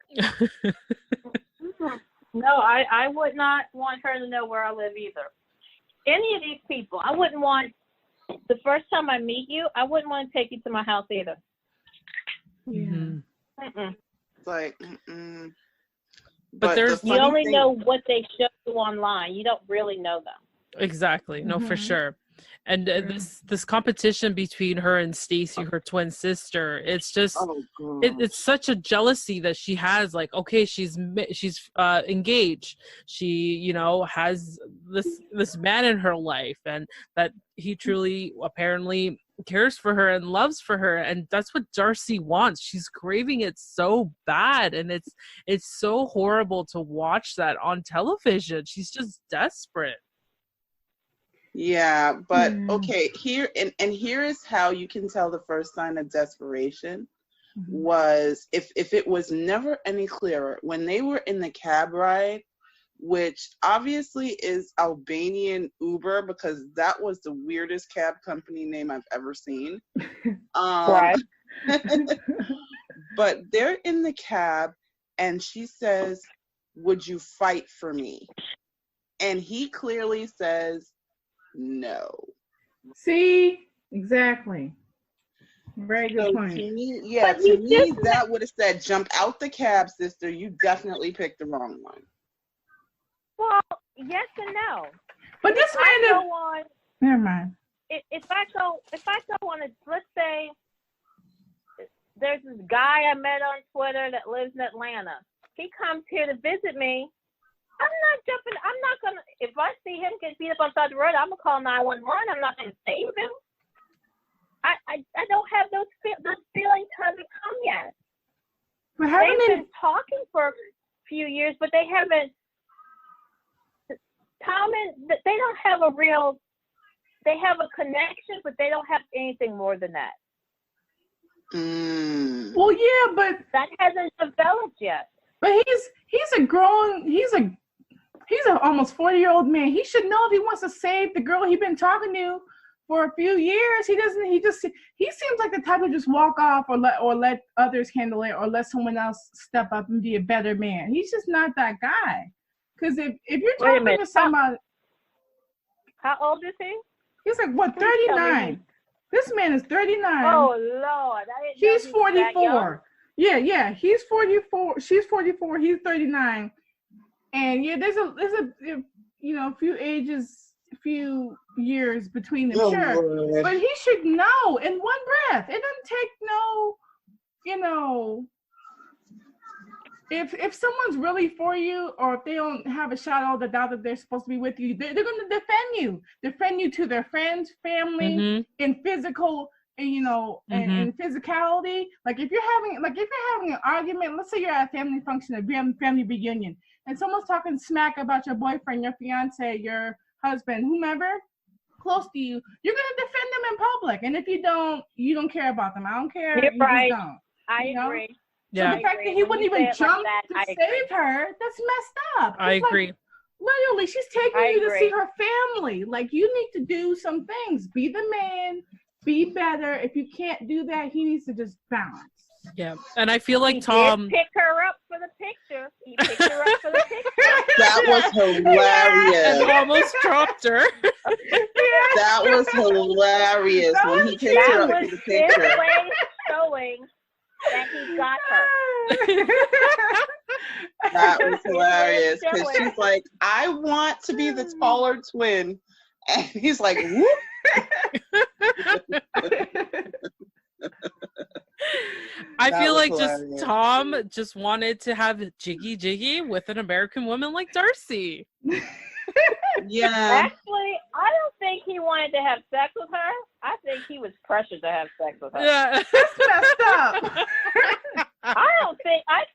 G: No, I would not want her to know where I live either. Any of these people, I wouldn't want, the first time I meet you, I wouldn't want to take you to my house either.
F: Yeah.
G: Mm-mm.
E: It's like,
A: But there's-
G: You only know what they show you online. You don't really know them.
A: Exactly. No, for sure. And this competition between her and Stacy, her twin sister, it's just it's such a jealousy that she has. Like, okay, she's engaged. She, you know, has this man in her life, and that he truly apparently cares for her and loves for her, and that's what Darcy wants. She's craving it so bad, and it's so horrible to watch that on television. She's just desperate.
E: Yeah, but okay, here and here is how you can tell the first sign of desperation was if it was never any clearer when they were in the cab ride, which obviously is Albanian Uber, because that was the weirdest cab company name I've ever seen.
G: Right.
E: But they're in the cab and she says, "Would you fight for me?" And he clearly says, "No."
F: See? Exactly. Very good point.
E: To me, that would have said, "Jump out the cab, sister. You definitely picked the wrong one."
G: Well, yes and no.
F: But this man
G: go on.
F: Never mind.
G: If I go on a, let's say there's this guy I met on Twitter that lives in Atlanta. He comes here to visit me. I'm not gonna, if I see him get beat up on the side of the road, I'm gonna call 911. I'm not gonna save him. I don't have those feelings haven't come yet.
F: But
G: they've been talking for a few years, but they haven't. They don't have a real. They have a connection, but they don't have anything more than that.
F: Well, yeah, but
G: that hasn't developed yet.
F: But he's an almost 40-year-old man. He should know if he wants to save the girl he's been talking to for a few years. He seems like the type to just walk off or let others handle it or let someone else step up and be a better man. He's just not that guy. Because if you're talking to somebody,
G: how old is he?
F: He's like, what, 39? This man is 39.
G: Oh Lord,
F: she's 44. Yeah, he's 44. She's 44. He's 39. And yeah, there's a few years between them, sure. But he should know in one breath. It doesn't take no, if someone's really for you, or if they don't have a shadow of the doubt that they're supposed to be with you, they're going to defend you to their friends, family, in physical, and physicality. Like if you're having an argument, let's say you're at a family function, a family reunion, and someone's talking smack about your boyfriend, your fiance, your husband, whomever close to you, you're going to defend them in public. And if you don't care about them. I don't care.
G: You're right.
F: Just don't.
G: I agree.
F: Yeah. So the fact that he wouldn't even jump to save her, that's messed up.
A: I agree.
F: Literally, she's taking you to see her family. Like, you need to do some things. Be the man. Be better. If you can't do that, he needs to just bounce.
A: Yeah, and I feel like
G: he
A: Tom
G: did pick her up for the picture. He picked her up for the picture.
E: That was hilarious.
A: And almost dropped her.
E: That was hilarious when he picked her up for the picture.
G: His way showing that he got her.
E: That was hilarious because she's like, "I want to be the taller twin," and he's like, "Whoop."
A: I
E: That
A: feel
E: was
A: like just
E: hilarious.
A: Tom just wanted to have jiggy with an American woman like Darcy.
E: Yeah.
G: Actually, I don't think he wanted to have sex with her. I think he was pressured to have sex with her.
A: Yeah.
F: That's messed up.
G: I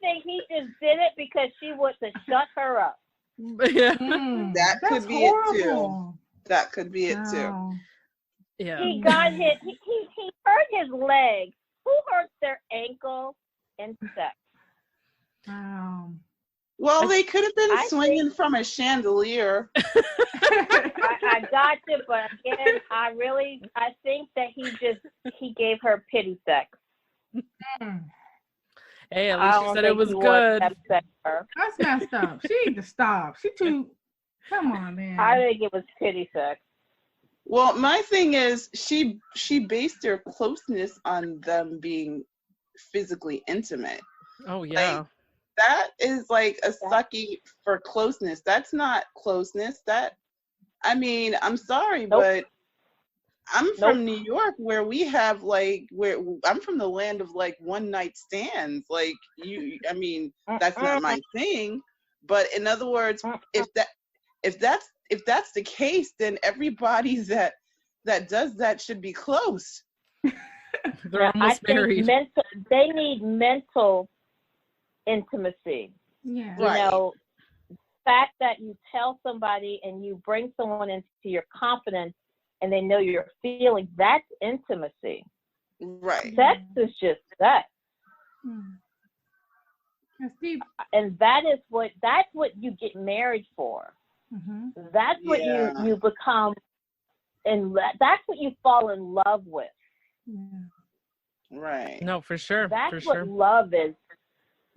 G: think he just did it because she was to shut her up.
A: Yeah.
E: That
F: That's
E: could be it too.
F: horrible.
E: That could be it too.
F: Wow.
A: Yeah.
G: He got hit. He hurt his leg. Who hurts their ankle in sex?
F: Wow.
E: Well, they could have been
G: I
E: swinging from a chandelier.
G: I got you, but again, I think that he gave her pity sex.
A: Hey, at
G: I
A: least she
G: don't
A: said it
G: think
A: was
G: he wanted to
A: good.
G: have sex with her.
F: That's messed up. She need to stop. She too. Come on, man.
G: I think it was pity sex.
E: Well, my thing is she based their closeness on them being physically intimate.
A: Oh yeah.
E: That is like a sucky for closeness. That's not closeness. I'm sorry,
G: Nope.
E: but I'm from New York where we have I'm from the land of like one night stands. Like that's not my thing. But in other words, if that's the case, then everybody that does that should be close.
A: They're almost married.
G: They need mental intimacy.
F: Yeah.
G: You know, the fact that you tell somebody and you bring someone into your confidence and they know your feelings, that's intimacy.
E: Right.
G: Sex is just sex.
F: That's deep.
G: And that's what you get married for.
F: Mm-hmm.
G: That's what you become, and that's what you fall in love with.
F: Yeah.
E: Right.
A: No, for sure.
G: That's what love is.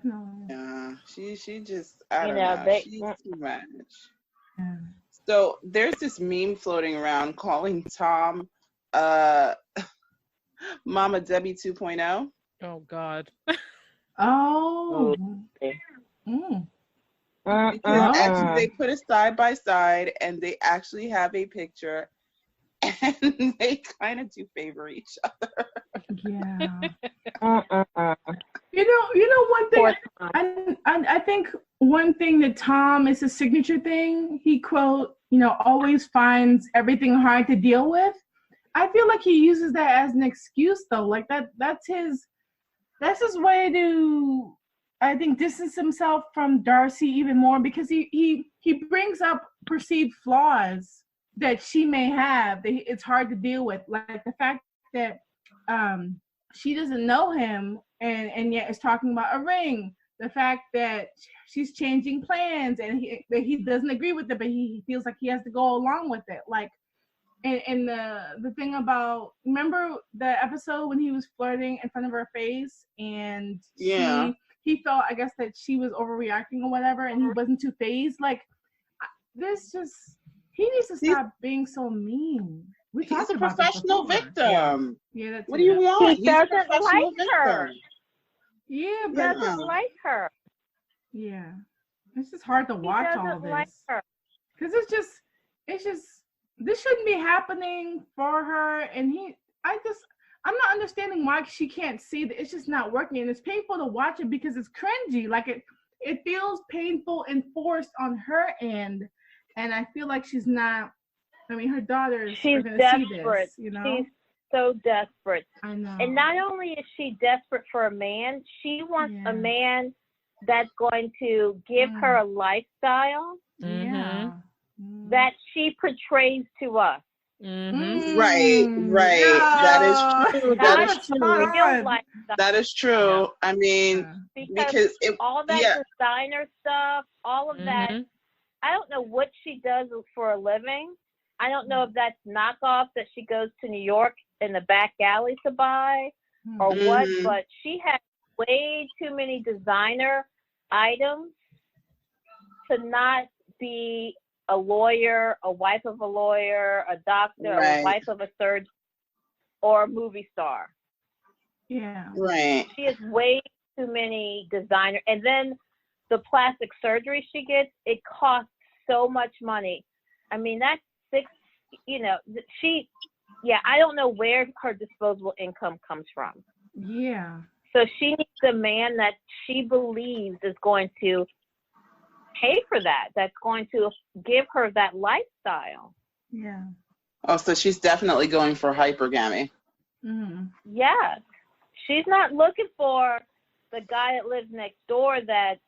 F: No.
E: Yeah. She just I don't know. She's too much.
F: Yeah.
E: So there's this meme floating around calling Tom Mama Debbie 2.0.
A: Oh God.
F: Oh.
E: Because actually they put it side by side and they actually have a picture and they kind of do favor each other.
F: Yeah. You know one thing. I think one thing that Tom is a signature thing. He quote, always finds everything hard to deal with. I feel like he uses that as an excuse though. Like that's his way to, I think, distance himself from Darcy even more because he brings up perceived flaws that she may have that it's hard to deal with, like the fact that she doesn't know him and yet is talking about a ring, the fact that she's changing plans and he doesn't agree with it, but he feels like he has to go along with it, like. And the thing about, remember the episode when he was flirting in front of her face and he felt, I guess, that she was overreacting or whatever and he wasn't too phased. Like, he needs to stop being so mean.
E: He's a professional victim.
F: Yeah, that's
E: what do you want?
G: He doesn't like her.
F: Yeah,
G: He
F: but
G: doesn't like her.
F: Yeah. It's just hard to watch all of this.
G: Like her.
F: Because it's just this shouldn't be happening for her, and I'm not understanding why she can't see that it's just not working, and it's painful to watch it because it's cringy. Like it feels painful and forced on her end, and I feel like she's not. I mean, her daughters are going to see this.
G: She's so desperate.
F: I know.
G: And not only is she desperate for a man, she wants a man that's going to give her a lifestyle.
F: Yeah.
G: That she portrays to us.
A: Mm-hmm.
E: Right.
F: Yeah.
E: That is true. That is true.
A: Yeah.
E: I mean, because
G: all that designer stuff, all of that, I don't know what she does for a living. I don't know if that's knockoff that she goes to New York in the back alley to buy or what, but she has way too many designer items to not be a lawyer, a wife of a lawyer, a doctor, a wife of a surgeon, or a movie star.
F: Yeah.
E: Right.
G: She has way too many designer. And then the plastic surgery she gets, it costs so much money. I mean, that's I don't know where her disposable income comes from.
F: Yeah.
G: So she needs a man that she believes is going to pay for that, that's going to give her that lifestyle.
F: Yeah.
E: Oh, so she's definitely going for hypergamy.
F: Mm.
G: Yes. She's not looking for the guy that lives next door that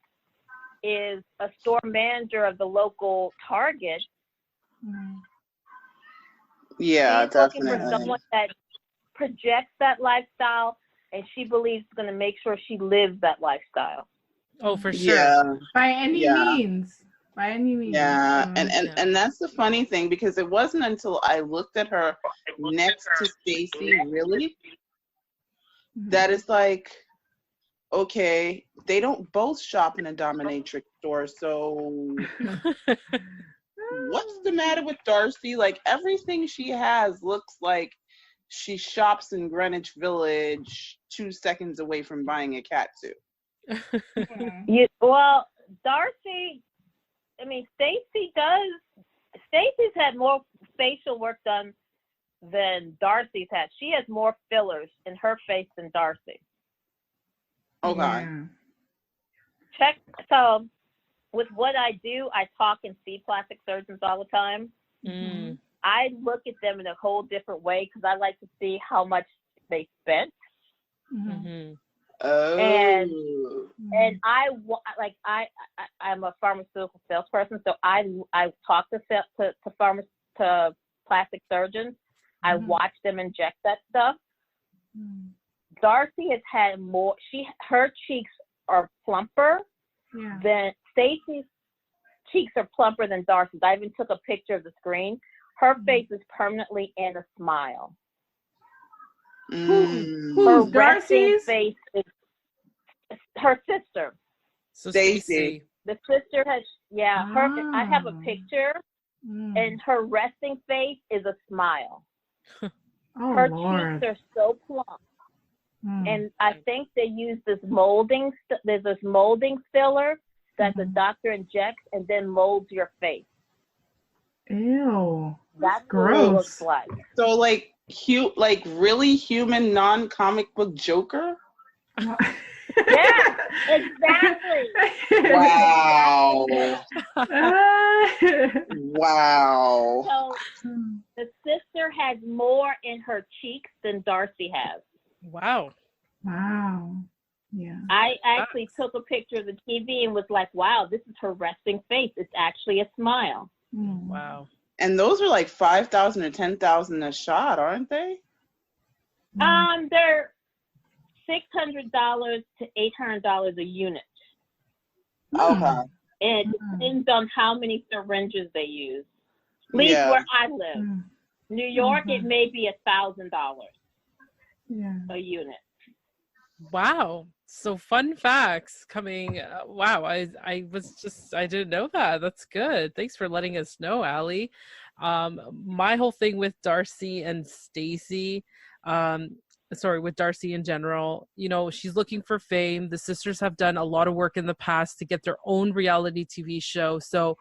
G: is a store manager of the local Target.
F: Mm.
E: Yeah,
G: She's looking for
E: definitely.
G: someone that projects that lifestyle, and she believes is going to make sure she lives that lifestyle.
A: Oh, for sure.
E: Yeah,
F: By any
E: Yeah.
F: means. By any means.
E: yeah,
F: Mm.
E: and that's the funny thing, because it wasn't until I looked at her next to Stacy, really, that it's like, okay, they don't both shop in a dominatrix store, so what's the matter with Darcy? Like, everything she has looks like she shops in Greenwich Village 2 seconds away from buying a cat suit.
G: Well, Darcy, I mean, Stacy's had more facial work done than Darcy's had. She has more fillers in her face than Darcy.
E: Okay.
F: Yeah.
G: Check. So with what I do, I talk and see plastic surgeons all the time.
A: Mm.
G: I look at them in a whole different way because I like to see how much they spent.
A: Mhm.
E: Oh.
G: And I'm a pharmaceutical salesperson, so I talk to plastic surgeons. I watch them inject that stuff. Darcy has had more. Her cheeks are plumper than Stacy's cheeks are plumper than Darcy's. I even took a picture of the screen. Her face is permanently in a smile.
F: Who's Darcy's
G: face is her sister.
A: So
E: Stacy.
G: The sister has, her. I have a picture, and her resting face is a smile.
F: Oh,
G: her
F: Lord.
G: cheeks are so plump, and I think they use this molding. There's this molding filler that the doctor injects and then molds your face.
F: Ew.
G: That's
F: gross.
G: what it looks like.
E: So like really human non-comic book Joker?
G: Yeah, exactly.
E: Wow. Wow.
G: So the sister has more in her cheeks than Darcy has.
A: Wow.
F: Wow. Yeah.
G: I actually took a picture of the TV and was like, wow, this is her resting face. It's actually a smile.
A: Wow.
E: And those are like 5,000 or 10,000 a shot, aren't they?
G: They're $600 to $800 a unit.
E: Okay.
G: And it depends on how many syringes they use. At least where I live. New York, it may be $1,000 a unit.
A: Wow. So fun facts coming. Wow. I didn't know that. That's good. Thanks for letting us know, Allie. My whole thing with Darcy and Stacy, with Darcy in general, she's looking for fame. The sisters have done a lot of work in the past to get their own reality TV show. So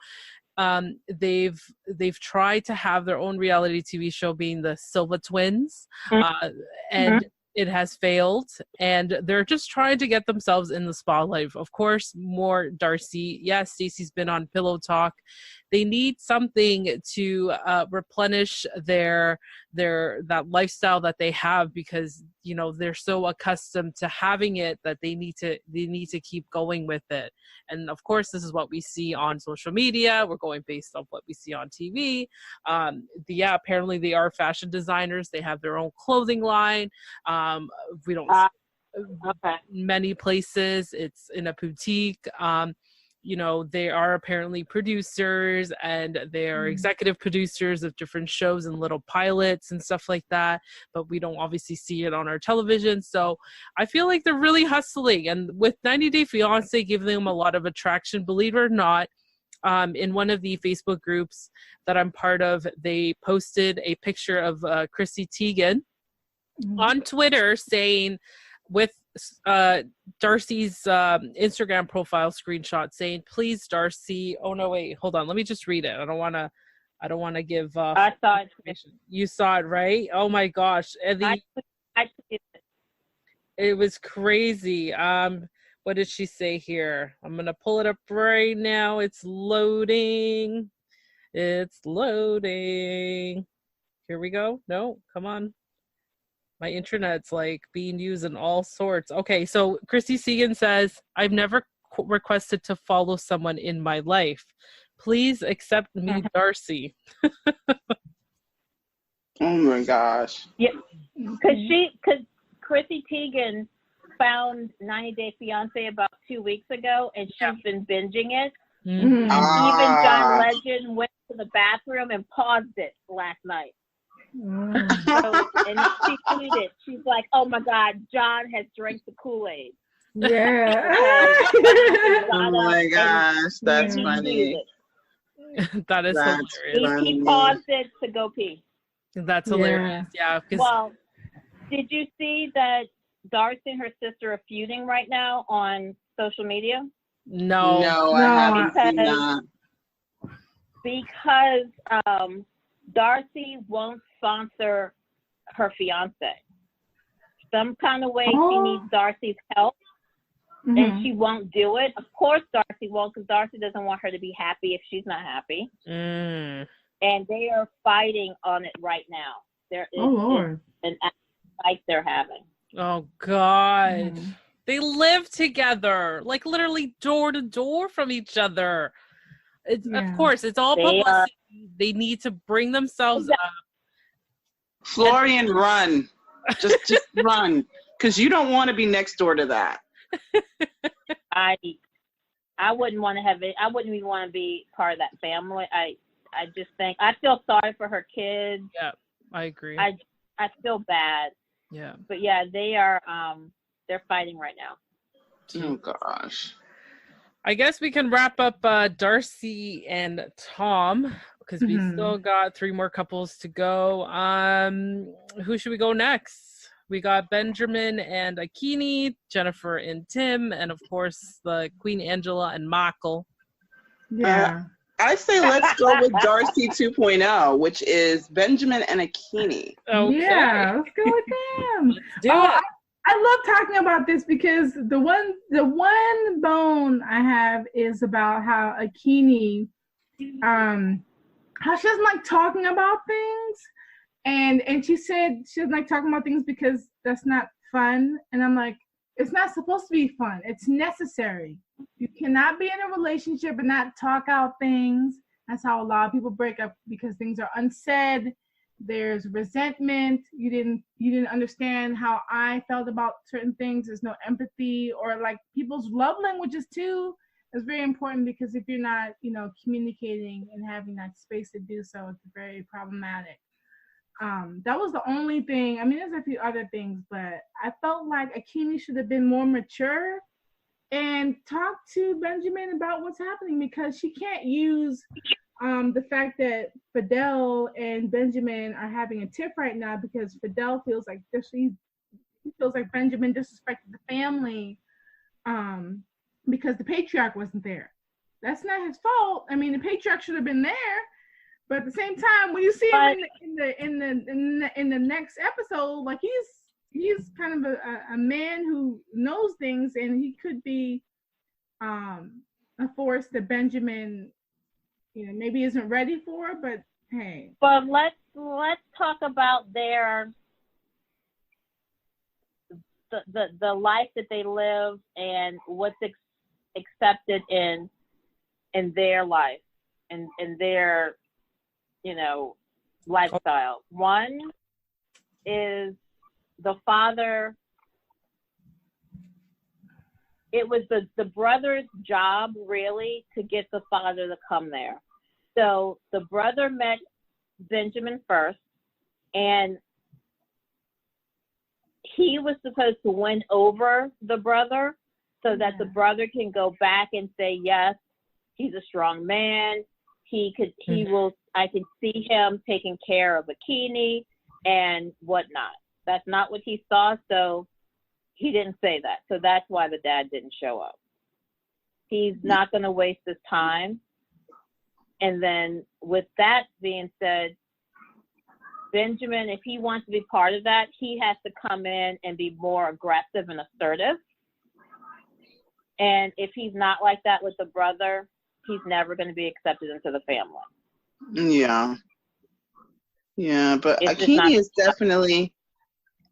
A: they've tried to have their own reality TV show, being the Silva twins, and it has failed, and they're just trying to get themselves in the spotlight. Of course, more Darcy. Yes, Stacey's been on Pillow Talk. They need something to replenish that lifestyle that they have, because they're so accustomed to having it that they need to keep going with it. And of course, this is what we see on social media. We're going based on what we see on TV. Apparently they are fashion designers. They have their own clothing line. We don't many places. It's in a boutique. They are apparently producers, and they are executive producers of different shows and little pilots and stuff like that, but we don't obviously see it on our television. So I feel like they're really hustling, and with 90 Day Fiance giving them a lot of attraction, believe it or not. In one of the Facebook groups that I'm part of, they posted a picture of Chrissy Teigen on Twitter saying, with Darcy's Instagram profile screenshot, saying, "Please, Darcy." Oh no, wait, hold on. Let me just read it. I don't want to give.
G: I saw it.
A: You saw it, right? Oh my gosh! And It was crazy. What did she say here? I'm gonna pull it up right now. It's loading. It's loading. Here we go. No, come on. My internet's like being used in all sorts. Okay, so Chrissy Seigan says, I've never requested to follow someone in my life. Please accept me, Darcy.
E: Oh my gosh.
G: Yeah, because Chrissy Teigen found 90 Day Fiance about 2 weeks ago, and she's been binging it.
A: Mhm.
G: And even John Legend went to the bathroom and paused it last night. So, and she tweeted, she's like, "Oh my God, John has drank the Kool-Aid."
F: Yeah.
E: Oh my gosh, that's
G: And he
E: funny.
G: tweeted.
A: That is
E: That's
A: hilarious.
G: He paused it to go pee.
A: That's hilarious. Yeah, because
G: Well, did you see that Darcy and her sister are feuding right now on social media?
A: no.
E: No, I haven't seen that.
G: Because Darcy won't sponsor her fiance. Some kind of way she needs Darcy's help, and she won't do it. Of course, Darcy won't, because Darcy doesn't want her to be happy if she's not happy.
A: Mm.
G: And they are fighting on it right now. There is an fight they're having.
A: Oh God. They live together, like literally door to door from each other. It's, Of course, it's all publicity. They need to bring themselves up.
E: Florian, run. Just run. Because you don't want to be next door to that.
G: I wouldn't want to have it. I wouldn't even want to be part of that family. I just think, I feel sorry for her kids.
A: Yeah, I agree.
G: I feel bad.
A: Yeah.
G: But yeah, they are they're fighting right now.
E: Oh gosh.
A: I guess we can wrap up Darcy and Tom, because we still got 3 more couples to go. Who should we go next? We got Benjamin and Akini, Jennifer and Tim, and of course the Queen Angela and Michael.
F: Yeah.
E: I say let's go with Darcy 2.0, which is Benjamin and Akini.
A: Okay.
F: Yeah, let's go with them.
A: Let's do it.
F: I love talking about this because the one bone I have is about how Akini, how she doesn't like talking about things, and she said she doesn't like talking about things because that's not fun, and I'm like, it's not supposed to be fun. It's necessary. You cannot be in a relationship and not talk out things. That's how a lot of people break up, because things are unsaid. There's resentment. You didn't understand how I felt about certain things. There's no empathy, or like people's love languages too. It's very important, because if you're not, communicating and having that space to do so, it's very problematic. That was the only thing. I mean, there's a few other things, but I felt like Akini should have been more mature and talk to Benjamin about what's happening, because she can't use the fact that Fidel and Benjamin are having a tiff right now, because Fidel feels like he feels like Benjamin disrespected the family because the patriarch wasn't there. That's not his fault. I mean, the patriarch should have been there, but at the same time, when you see him in the next episode, like he's kind of a man who knows things, and he could be a force that Benjamin, maybe isn't ready for, but hey.
G: But let's talk about the life that they live and what's accepted in their life and in their lifestyle. One is the father. It was the brother's job, really, to get the father to come there. So the brother met Benjamin first, and he was supposed to win over the brother so that the brother can go back and say, yes, he's a strong man. I can see him taking care of Akini and whatnot. That's not what he saw, so he didn't say that. So that's why the dad didn't show up. He's not going to waste his time. And then with that being said, Benjamin, if he wants to be part of that, he has to come in and be more aggressive and assertive. And if he's not like that with the brother, he's never going to be accepted into the family.
E: Yeah. Yeah, but
G: It's just not-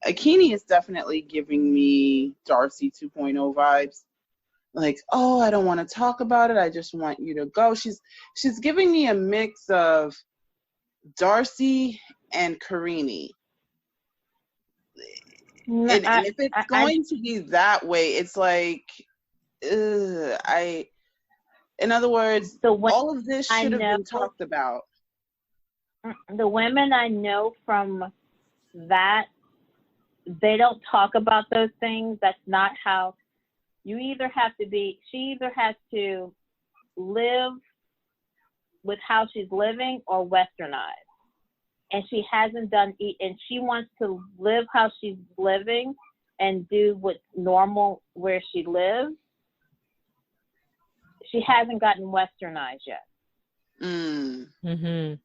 E: Akini is definitely giving me Darcy 2.0 vibes. Like, oh, I don't want to talk about it. I just want you to go. She's giving me a mix of Darcy and Karini. And if it's going to be that way, it's like, in other words, all of this should have been talked about.
G: The women I know from that, they don't talk about those things. That's not how. She either has to live with how she's living or westernized. And she hasn't done, and she wants to live how she's living and do what's normal where she lives. She hasn't gotten westernized yet.
A: Mm-hmm.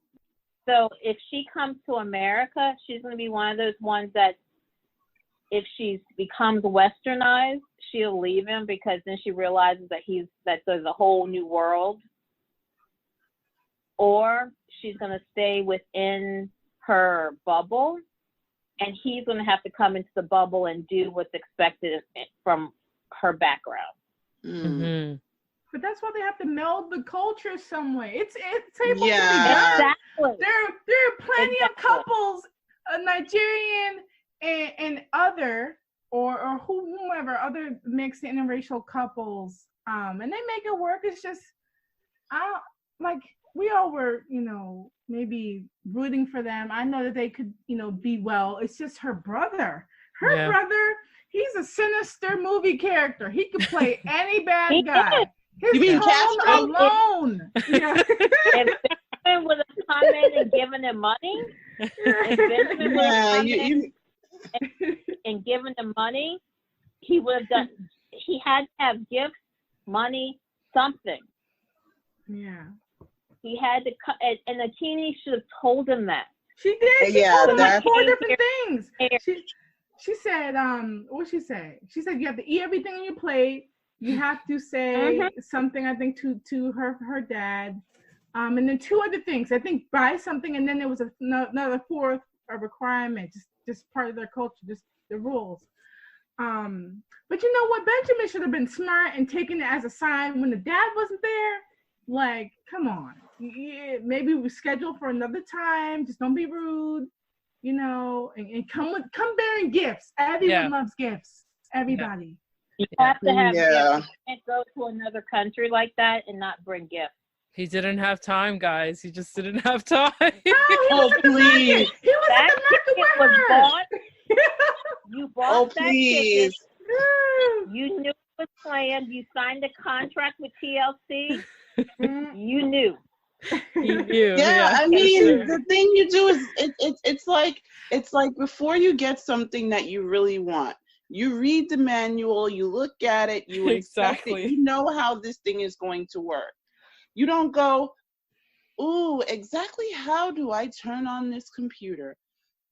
G: So if she comes to America, she's going to be one of those ones that if she becomes westernized, she'll leave him because then she realizes that there's a whole new world. Or she's going to stay within her bubble, and he's going to have to come into the bubble and do what's expected from her background.
A: Mm-hmm.
F: But that's why they have to meld the culture some way. It's able to be
E: Yeah.
F: done.
G: Exactly.
F: There are plenty of couples, Nigerian and other or whomever, other mixed interracial couples, and they make it work. It's just, we all were, maybe rooting for them. I know that they could, be well. It's just her brother. Her brother, he's a sinister movie character. He could play any bad guy.
E: You mean Castro
F: alone? Yeah.
G: If Benjamin would have come in and given them money, and given them money, he would have done. He had to have gifts, money, something.
F: Yeah.
G: He had to cut, and Akini should have told him that.
F: She did. She told him like 4 different things. She said, what she say? She said you have to eat everything on your plate. You have to say something, I think, to her dad. And then 2 other things. I think buy something, and then there was another 4th requirement, just part of their culture, just the rules. But you know what? Benjamin should have been smart and taken it as a sign when the dad wasn't there. Like, come on. Yeah, maybe we schedule for another time. Just don't be rude, and come bearing gifts. Everyone loves gifts. Everybody.
G: You have to have gifts. You can't go to another country like that and not bring gifts.
A: He didn't have time, guys. He just didn't have time.
E: Oh, please.
F: He was
G: that
F: at the market
G: ticket
F: with
G: was
F: her.
G: bought. You bought that
E: please.
G: ticket. You knew it was planned. You signed a contract with TLC. You knew.
A: He knew.
E: Yeah, I mean, the thing you do is it's like before you get something that you really want, you read the manual, you look at it, you inspect it, you know how this thing is going to work. You don't go, ooh, exactly how do I turn on this computer?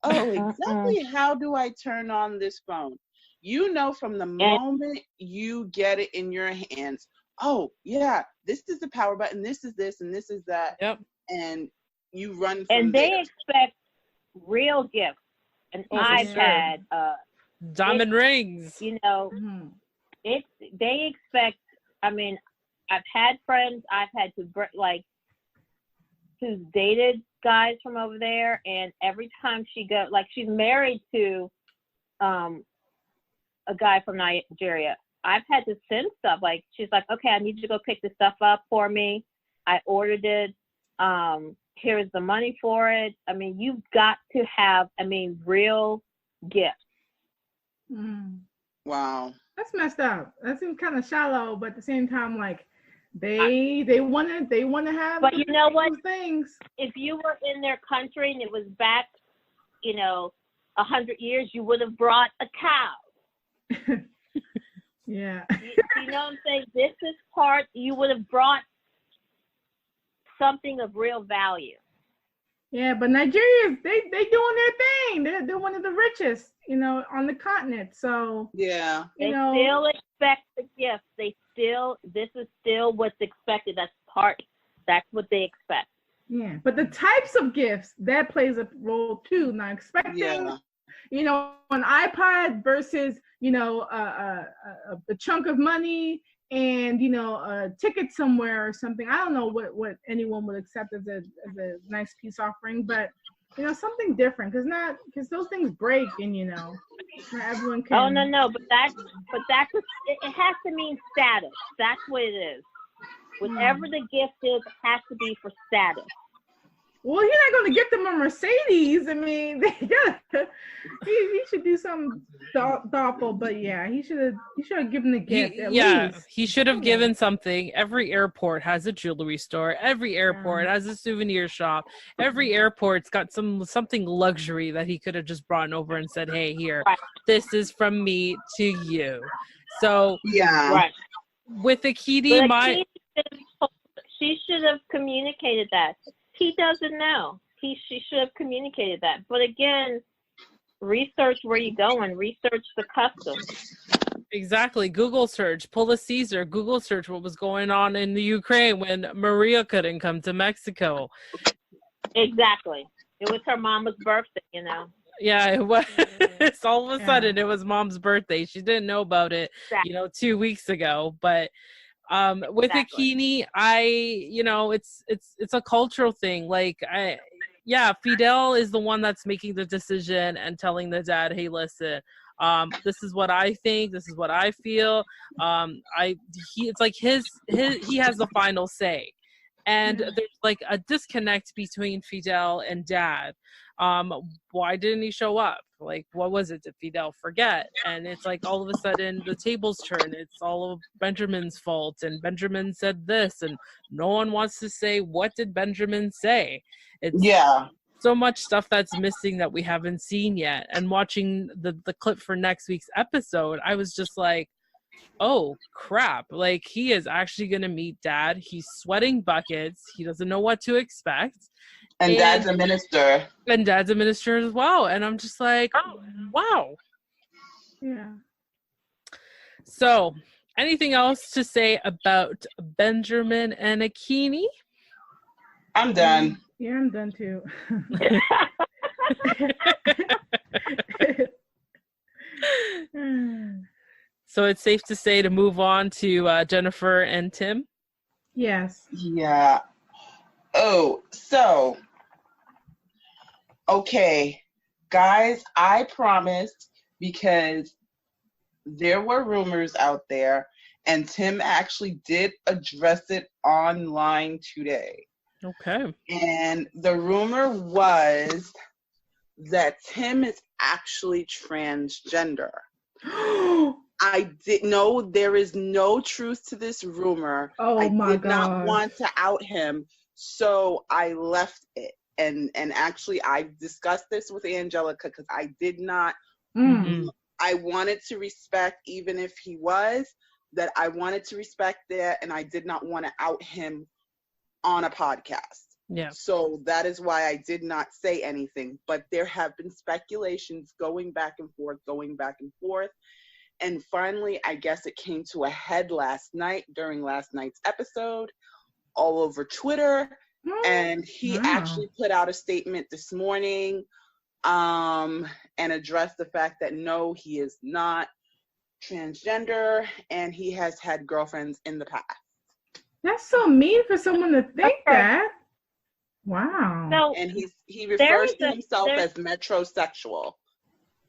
E: Oh, exactly how do I turn on this phone? You know from the moment you get it in your hands, oh, yeah, this is the power button, this is this, and this is that.
A: Yep.
E: And you run from
G: And they
E: there.
G: expect real gifts, an iPad,
A: diamond rings.
G: They expect, I mean, I've had friends, I've had to, who's dated guys from over there, and every time she goes, she's married to a guy from Nigeria. I've had to send stuff, she's like, okay, I need you to go pick this stuff up for me. I ordered it. Here's the money for it. I mean, you've got to have, real gifts.
E: Wow.
F: That's messed up. That seems kind of shallow, but at the same time, they want to have.
G: But you know what?
F: Things.
G: If you were in their country and it was back, 100 years, you would have brought a cow.
F: Yeah.
G: You know what I'm saying? This is part, you would have brought something of real value.
F: Yeah, but Nigeria, they doing their thing. They're one of the richest, on the continent. So
E: Yeah.
G: They still expect the gift. This is still what's expected. That's what they expect.
F: Yeah, but the types of gifts that plays a role too. Now expecting, an iPod versus a chunk of money and a ticket somewhere or something. I don't know what anyone would accept as a nice peace offering, but something different because those things break and not everyone can.
G: Oh no, but it has to mean status. That's what it is. Whatever the gift is, it has to be for status.
F: Well, you're not going to get them a Mercedes. I mean, he should do something thoughtful. But yeah, he should have given the gift at least.
A: He should have given something. Every airport has a jewelry store. Every airport has a souvenir shop. Every airport's got something luxury that he could have just brought over and said, "Hey, here, this is from me to you." So with Akini,
G: she should have communicated that. He doesn't know. She should have communicated that. But again, research where you're going. Research the customs.
A: Exactly. Google search. Pull a Caesar. Google search what was going on in the Ukraine when Maria couldn't come to Mexico.
G: Exactly. It was her mama's birthday,
A: Yeah, it was. All of a sudden, it was mom's birthday. She didn't know about it, 2 weeks ago. But with Akini, it's a cultural thing. Like Fidel is the one that's making the decision and telling the dad, "Hey, listen, this is what I think. This is what I feel." It's like he has the final say. And there's like a disconnect between Fidel and dad. Why didn't he show up? Like, what was it? Did Fidel forget? And it's like all of a sudden the tables turn. It's all of Benjamin's fault. And Benjamin said this, and no one wants to say, what did Benjamin say? It's so much stuff that's missing that we haven't seen yet. And watching the clip for next week's episode, I was just like, oh crap, like he is actually gonna meet dad. He's sweating buckets. He doesn't know what to expect.
E: And dad's a minister.
A: And dad's a minister as well. And I'm just like, oh wow.
F: Yeah.
A: So anything else to say about Benjamin and Akini?
E: I'm done.
F: Yeah, I'm done too.
A: So it's safe to say to move on to Jennifer and Tim?
F: Yes.
E: Yeah. Oh, so, okay, guys, I promised, because there were rumors out there, and Tim actually did address it online today.
A: Okay.
E: And the rumor was that Tim is actually transgender. I didn't know, there is no truth to this rumor.
F: Oh my God.
E: I did not want to out him, so I left it. And actually, I discussed this with Angelica because I did not, I wanted to respect, even if he was, that I wanted to respect that, and I did not want to out him on a podcast.
A: Yeah.
E: So that is why I did not say anything. But there have been speculations going back and forth. And finally, I guess it came to a head last night during last night's episode, all over Twitter. And he actually put out a statement this morning and addressed the fact that no, he is not transgender and he has had girlfriends in the past.
F: That's so mean for someone to think that. Wow.
G: So,
E: and he refers to himself as metrosexual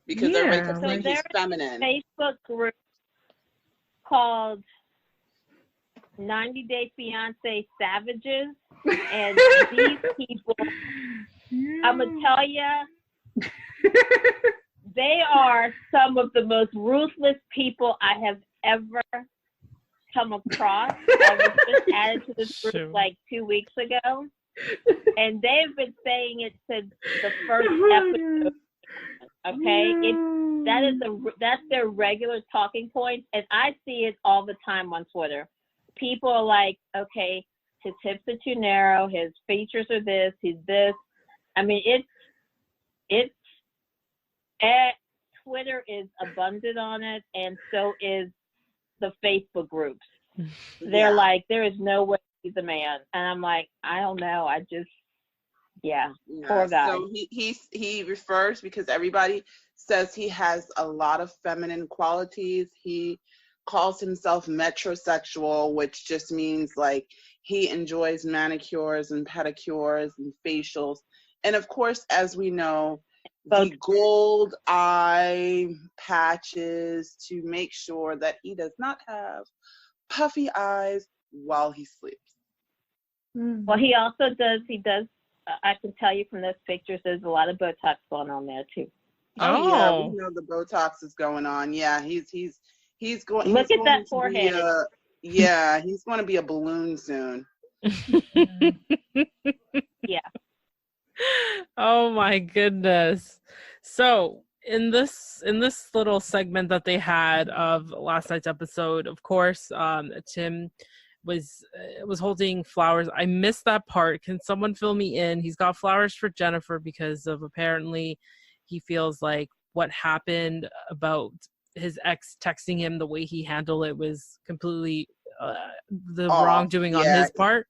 E: because they're making him think he's feminine.
G: Facebook group called 90 Day Fiance Savages, and these people, I'm gonna tell you, they are some of the most ruthless people I have ever come across. I was just added to this group like 2 weeks ago, and they've been saying it since the first episode. Okay, that's their regular talking point, and I see it all the time on Twitter. People are like, okay, his hips are too narrow, his features are this, he's this. I mean, it's Twitter is abundant on it, and so is the Facebook groups. They're like, there is no way he's a man, and I'm like, I don't know. Poor guy.
E: So he refers, because everybody says he has a lot of feminine qualities. He calls himself metrosexual, which just means like he enjoys manicures and pedicures and facials. And of course, as we know, the gold eye patches to make sure that he does not have puffy eyes while he sleeps.
G: Well, he does. I can tell you from those pictures, there's a lot of Botox going on there too.
E: Oh yeah, we know the Botox is going on. Yeah, he's going.
G: Look
E: he's
G: at
E: going
G: that
E: to
G: forehead.
E: He's going to be a balloon soon.
G: Yeah.
A: Oh my goodness. So in this little segment that they had of last night's episode, of course, Tim was holding flowers. I missed that part. Can someone fill me in? He's got flowers for Jennifer because of apparently he feels like what happened about his ex texting him, the way he handled it was completely the wrongdoing on his part.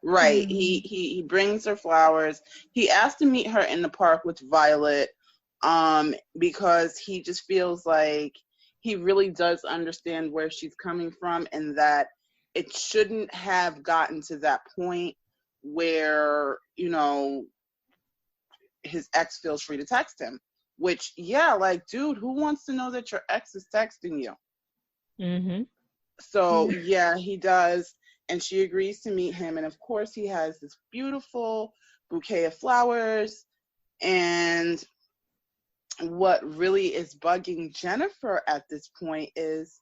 E: Right. He brings her flowers. He asked to meet her in the park with Violet because he just feels like he really does understand where she's coming from, and that it shouldn't have gotten to that point where, you know, his ex feels free to text him. Which, yeah, like, dude, who wants to know that your ex is texting you?
A: Mm-hmm.
E: So, yeah, he does. And she agrees to meet him. And, of course, he has this beautiful bouquet of flowers. And what really is bugging Jennifer at this point is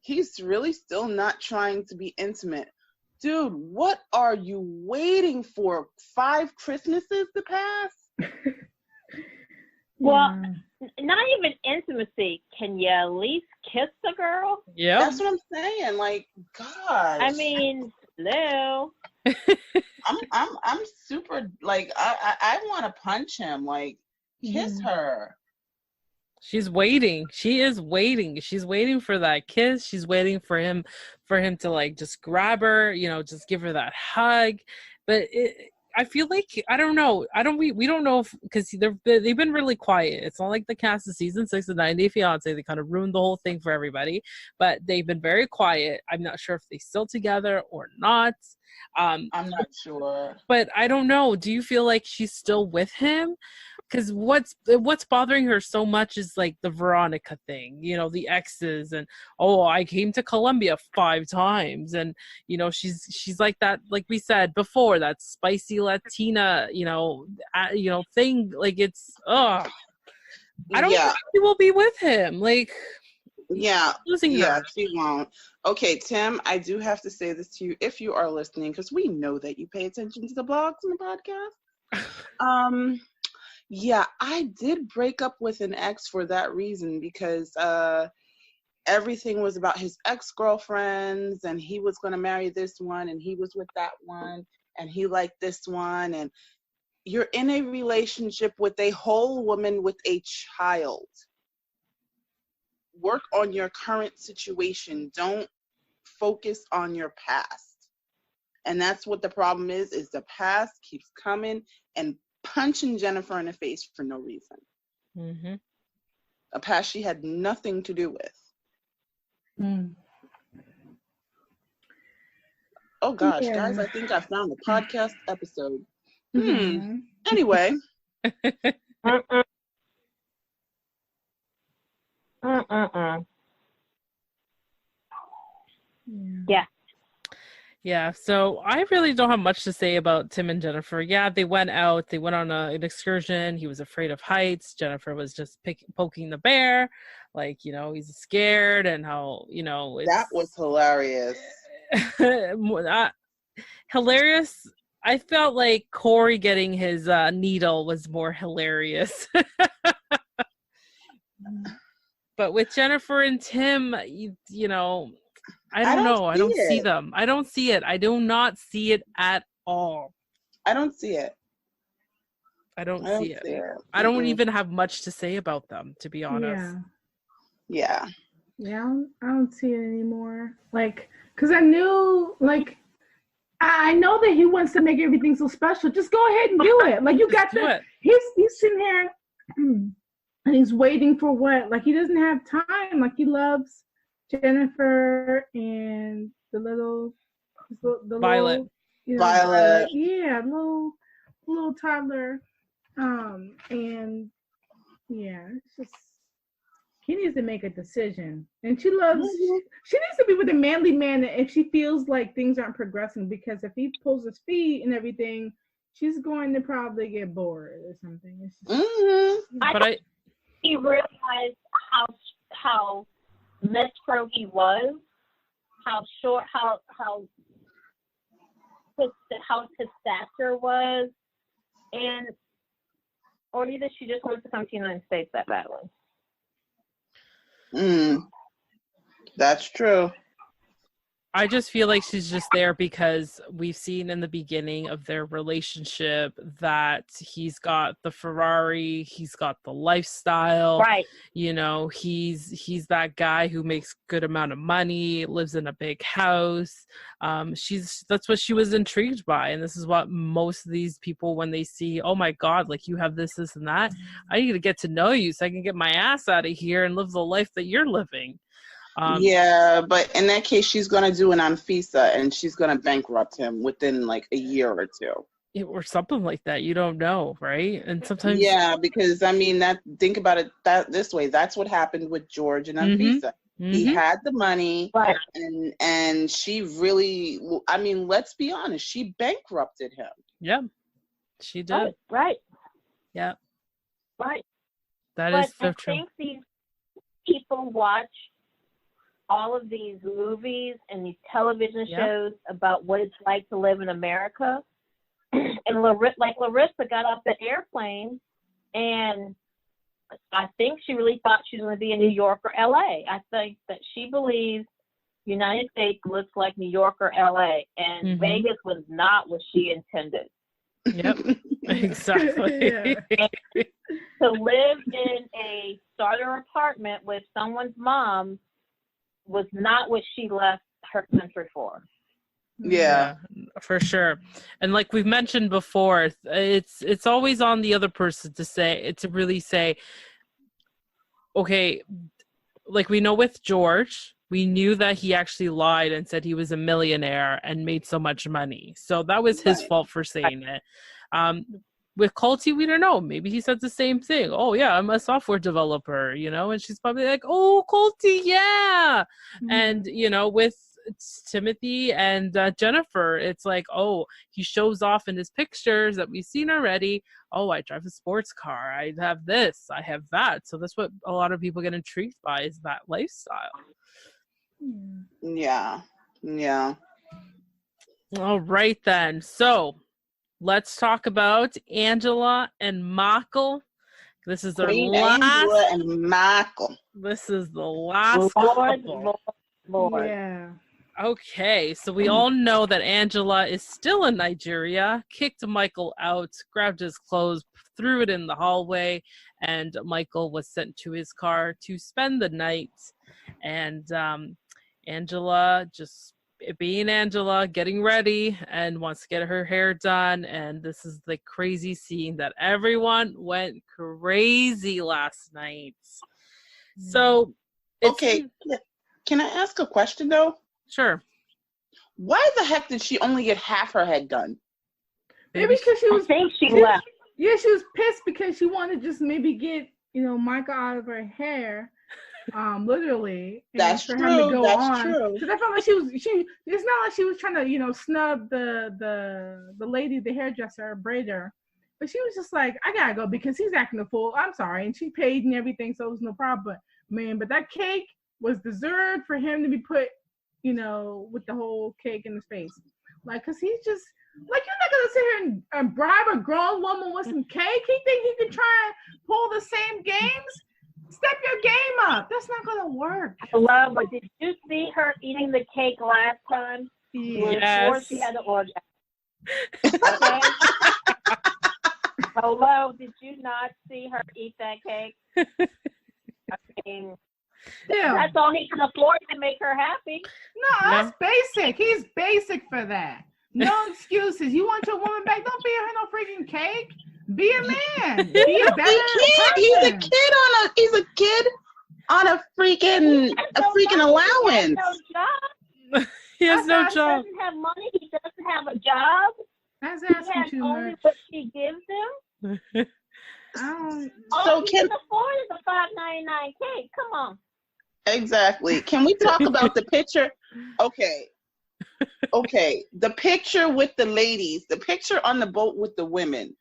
E: he's really still not trying to be intimate. Dude, what are you waiting for? 5 Christmases to pass?
G: Well, not even intimacy. Can you at least kiss the girl?
A: Yeah.
E: That's what I'm saying. Like, gosh.
G: I mean, hello.
E: I'm super, like, I want to punch him. Like, kiss her.
A: She's waiting. She is waiting. She's waiting for that kiss. She's waiting for him to like just grab her, you know, just give her that hug. But I feel like I don't know. We don't know because they've been really quiet. It's not like the cast of season 6 of 90 Day Fiance. They kind of ruined the whole thing for everybody. But they've been very quiet. I'm not sure if they're still together or not.
E: I'm not sure.
A: But I don't know. Do you feel like she's still with him? Because what's bothering her so much is like the Veronica thing, you know, the exes, and I came to Colombia 5 times, and you know she's like that, like we said before, that spicy Latina, you know thing. Like it's I don't think she will be with him. Like losing her.
E: She won't. Okay, Tim, I do have to say this to you if you are listening, because we know that you pay attention to the blogs and the podcast. Yeah, I did break up with an ex for that reason, because everything was about his ex-girlfriends, and he was going to marry this one, and he was with that one, and he liked this one. And you're in a relationship with a whole woman with a child. Work on your current situation. Don't focus on your past. And that's what the problem is the past keeps coming and punching Jennifer in the face for no reason.
A: Mm-hmm.
E: A past she had nothing to do with. Oh gosh, guys, I think I found the podcast episode. Anyway.
A: Yeah, so I really don't have much to say about Tim and Jennifer. Yeah, they went out. They went on an excursion. He was afraid of heights. Jennifer was just poking the bear. Like, you know, he's scared, and how, you know.
E: That was hilarious.
A: Hilarious. I felt like Corey getting his needle was more hilarious. But with Jennifer and Tim, you know, I don't know. I don't see them. I don't see it. I do not see it at all.
E: I don't see it.
A: I don't
E: I don't
A: see it.
E: see it.
A: I don't
E: Mm-mm.
A: even have much to say about them, to be honest.
E: Yeah.
F: Yeah, I don't see it anymore. Like, cause I knew, like, I know that he wants to make everything so special. Just go ahead and do it. Like, you got
A: do
F: the.
A: it.
F: He's sitting here, and he's waiting for what? Like, he doesn't have time. Like, he loves Jennifer and the
A: Violet.
F: little, you know,
E: Violet.
F: yeah, little toddler, and yeah, it's just. He needs to make a decision. And she loves, she needs to be with a manly man if she feels like things aren't progressing, because if he pulls his feet and everything, she's going to probably get bored or something. It's just,
A: But I
G: he realized how metro he was, how short, how his stature was, and or either she just wants to come to the United States that badly.
E: That's true.
A: I just feel like she's just there because we've seen in the beginning of their relationship that he's got the Ferrari, he's got the lifestyle.
G: Right.
A: You know, he's that guy who makes good amount of money, lives in a big house. That's what she was intrigued by, and this is what most of these people, when they see, oh my God, like you have this, and that, I need to get to know you so I can get my ass out of here and live the life that you're living.
E: Yeah, but in that case, she's going to do an Anfisa and she's going to bankrupt him within like a year or two.
A: Or something like that. You don't know, right? And sometimes...
E: Yeah, because, I mean, think about it this way. That's what happened with George and Anfisa. He had the money,
G: right,
E: and she really, I mean, let's be honest, she bankrupted him.
A: Yeah, she did.
G: Right.
A: Yeah.
G: Right.
A: That
G: but
A: is so
G: I
A: true.
G: think these people watch all of these movies and these television shows about what it's like to live in America. And Larissa got off the airplane, and I think she really thought she was going to be in New York or LA. I think that she believes United States looks like New York or LA, and Vegas was not what she intended.
A: Yep, exactly.
G: To live in a starter apartment with someone's mom was not what she left her country for.
E: Yeah,
A: for sure. And like we've mentioned before, it's always on the other person to really say, okay, like we know with George, we knew that he actually lied and said he was a millionaire and made so much money. So that was his fault for saying it. With Colty, we don't know. Maybe he said the same thing. Oh, yeah, I'm a software developer, you know? And she's probably like, oh, Colty, yeah. And, you know, with Timothy and Jennifer, it's like, oh, he shows off in his pictures that we've seen already. Oh, I drive a sports car. I have this. I have that. So that's what a lot of people get intrigued by, is that lifestyle.
E: Yeah. Yeah.
A: All right, then. So let's talk about Angela and Michael. This is their last.
E: Angela and Michael.
A: This is the last couple.
G: Lord.
F: Yeah.
A: Okay, so we all know that Angela is still in Nigeria, kicked Michael out, grabbed his clothes, threw it in the hallway, and Michael was sent to his car to spend the night. And Angela, just being Angela, getting ready and wants to get her hair done. And this is the crazy scene that everyone went crazy last night. So,
E: okay, can I ask a question though?
A: Sure.
E: Why the heck did she only get half her head done?
F: Maybe because she was.
G: I think she left.
F: Yeah, she was pissed because she wanted to just maybe get, you know, Michael out of her hair, literally. And
E: that's
F: for
E: true.
F: Him to go
E: that's
F: on.
E: true.
F: Because I felt like it's not like she was trying to, you know, snub the lady, the hairdresser, braider. But she was just like, I gotta go because he's acting a fool. I'm sorry. And she paid and everything, so it was no problem. But that cake was deserved for him to be put, you know, with the whole cake in his face. Like, because he's just, like, you're not going to sit here and bribe a grown woman with some cake. He think he can try and pull the same games? Step your game up. That's not going to work.
G: Hello, but did you see her eating the cake last time?
A: Yes.
G: Before she had an orgasm. Okay? Hello, did you not see her eat that cake? I mean,
F: Yeah.
G: that's all he can afford to make her happy.
F: No, that's basic. He's basic for that. No excuses. You want your woman back? Don't be her no freaking cake. Be a man. Be a better person.
E: He's a kid on a freaking allowance.
A: He has no
G: He
A: job.
G: doesn't have money. He doesn't have a job.
F: That's
G: He
F: asking
G: has
F: too
G: only
F: much.
G: what she gives him. All
E: So
G: he can afford is a $5.99 cake. Come on.
E: Exactly. Can we talk about the picture? Okay. The picture with the ladies, the picture on the boat with the women.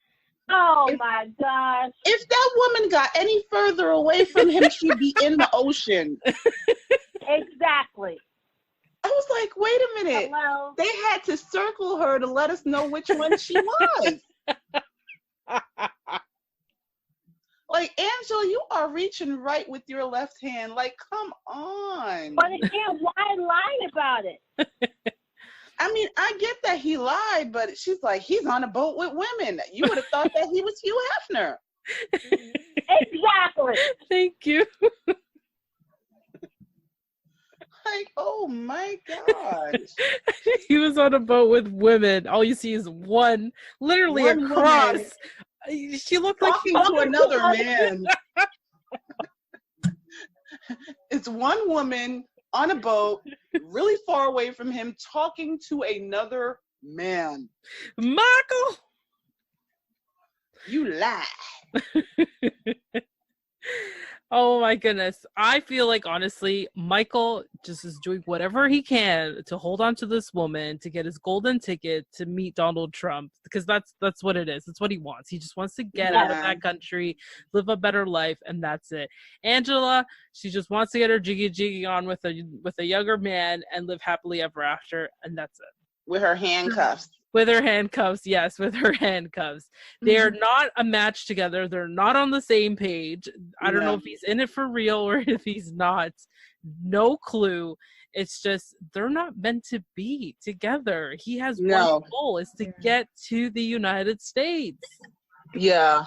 G: Oh my gosh.
E: If that woman got any further away from him, she'd be in the ocean.
G: Exactly.
E: I was like, wait a minute.
G: Hello.
E: They had to circle her to let us know which one she was. Like, Angela, you are reaching right with your left hand. Like, come on.
G: But again, why lie about it?
E: I mean, I get that he lied, but she's like, he's on a boat with women. You would have thought that he was Hugh Hefner.
G: Exactly.
A: Thank you.
E: Like, oh my gosh.
A: He was on a boat with women. All you see is one, literally
E: One
A: across.
E: woman
A: She looked like
E: talking to another man. It's one woman on a boat, really far away from him, talking to another man.
A: Michael.
E: You lie.
A: Oh my goodness. I feel like honestly, Michael just is doing whatever he can to hold on to this woman to get his golden ticket to meet Donald Trump, because that's what it is. It's what he wants. He just wants to get out of that country, live a better life, and that's it. Angela, she just wants to get her jiggy on with a younger man and live happily ever after, and that's it.
E: With her handcuffs.
A: With her handcuffs, yes, with her handcuffs. They are not a match together. They're not on the same page. I don't know if he's in it for real or if he's not. No clue. It's just they're not meant to be together. He has one goal, is to get to the United States.
E: Yeah.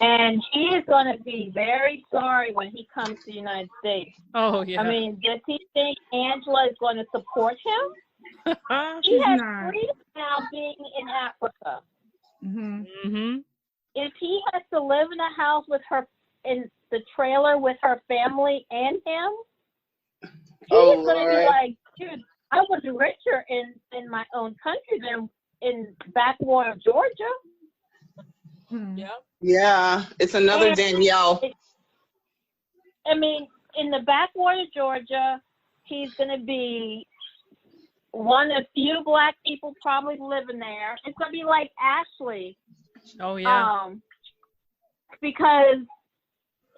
G: And he is going to be very sorry when he comes to the United States.
A: Oh, yeah.
G: I mean, does he think Angela is going to support him? He has freedom now being in Africa. If he has to live in a house with her, in the trailer with her family and him, he's going to be like, dude, I was richer in my own country than in backwater Georgia.
E: Yeah, it's another Danielle.
G: I mean, in the backwater Georgia, he's going to be one of few black people probably living there. It's going to be like Ashley.
A: Oh, yeah.
G: Because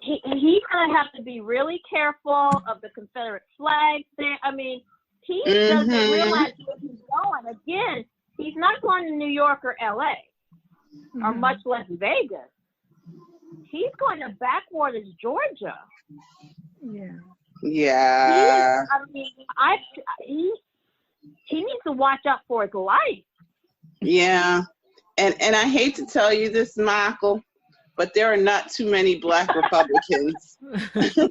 G: he's going to have to be really careful of the Confederate flags there. I mean, he doesn't realize where he's going. Again, he's not going to New York or LA, or much less Vegas. He's going to backwaters Georgia.
E: Yeah.
G: I mean, he needs to watch out for his life.
E: Yeah. And I hate to tell you this, Michael, but there are not too many black Republicans.
G: He's going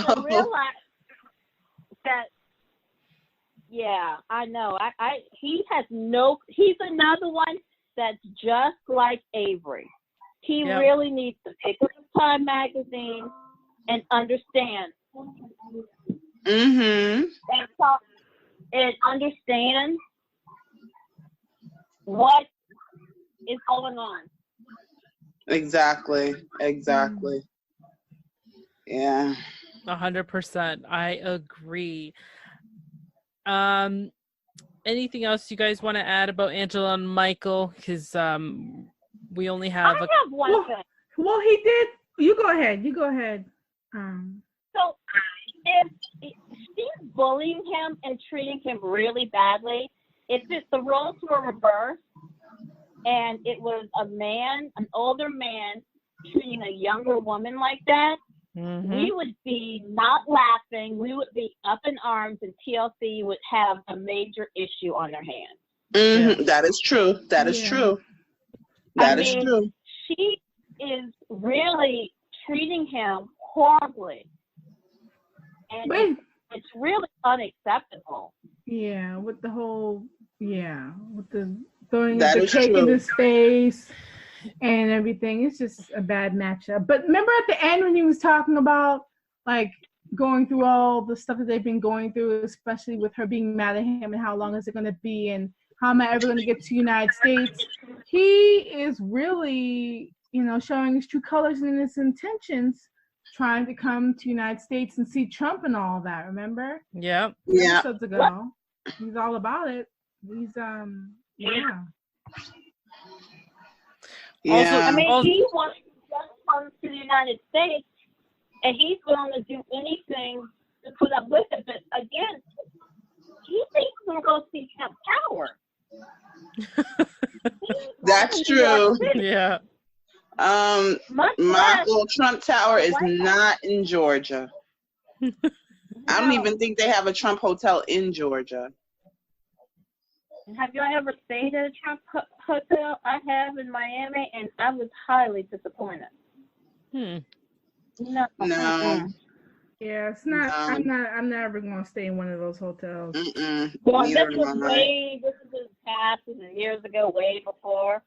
G: to realize that, yeah, I know. He's another one that's just like Avery. He really needs to pick up the Time magazine and understand. And understand what is going on.
E: Exactly. Yeah.
A: 100%. I agree. Anything else you guys want to add about Angela and Michael? Because we only have.
G: I have one thing.
F: Well, he did. You go ahead.
G: So if she's bullying him and treating him really badly, if the roles were reversed and it was an older man treating a younger woman like that, we would be not laughing. We would be up in arms, and TLC would have a major issue on their hands.
E: Mm-hmm. That is true. That is true. That is true.
G: She is really treating him horribly. And it's really unacceptable.
F: Yeah, with the whole, with the throwing
E: That
F: of the
E: is
F: cake in
E: true.
F: his face and everything. It's just a bad matchup. But remember at the end when he was talking about like going through all the stuff that they've been going through, especially with her being mad at him and how long is it going to be and how am I ever going to get to the United States? He is really, showing his true colors and his intentions, trying to come to the United States and see Trump and all that, remember?
A: Yeah.
F: Episodes ago. He's all about it. He's
A: Also,
G: I mean, he wants to come to the United States, and he's willing to do anything to put up with it. But again, he thinks we're going to see Trump Tower.
E: That's true.
A: Yeah.
E: Michael Trump Tower is not in Georgia. I don't even think they have a Trump hotel in Georgia.
G: Have you ever stayed at a Trump hotel? I have in Miami, and I was highly disappointed. No.
F: Yeah, it's not. I'm never gonna stay in one of those hotels.
G: Well, this is past. This is years ago, way before,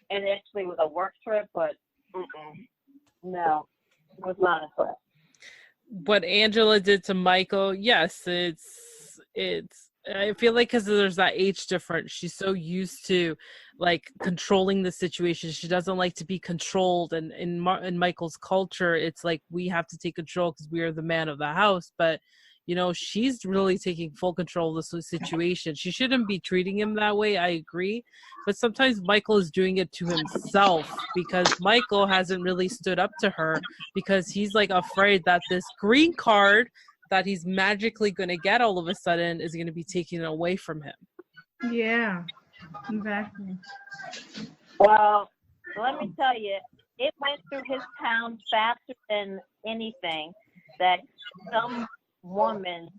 G: and it actually was a work trip. But no, it was not a trip.
A: What Angela did to Michael, yes, it's. I feel like because there's that age difference, she's so used to like controlling the situation. She doesn't like to be controlled, and in Michael's culture, it's like we have to take control because we are the man of the house. But she's really taking full control of the situation. She shouldn't be treating him that way. I agree, but sometimes Michael is doing it to himself because Michael hasn't really stood up to her because he's like afraid that this green card that he's magically going to get all of a sudden is going to be taken away from him.
F: Yeah, exactly.
G: Well, let me tell you, it went through his town faster than anything that some woman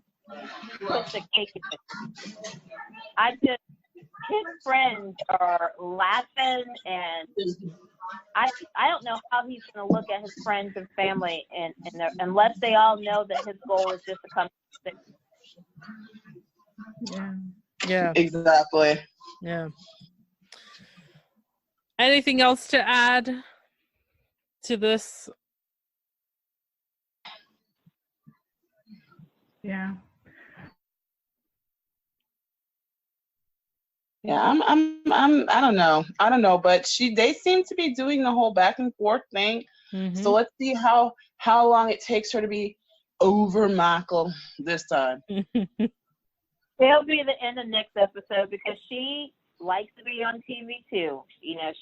G: put the cake in. His friends are laughing, and I don't know how he's going to look at his friends and family, and unless they all know that his goal is just to come.
A: Yeah.
E: Exactly.
A: Yeah. Anything else to add to this?
F: Yeah.
E: Yeah, I don't know, but they seem to be doing the whole back and forth thing. Mm-hmm. So let's see how long it takes her to be over Michael this time.
G: It'll be the end of next episode because she likes to be on TV too.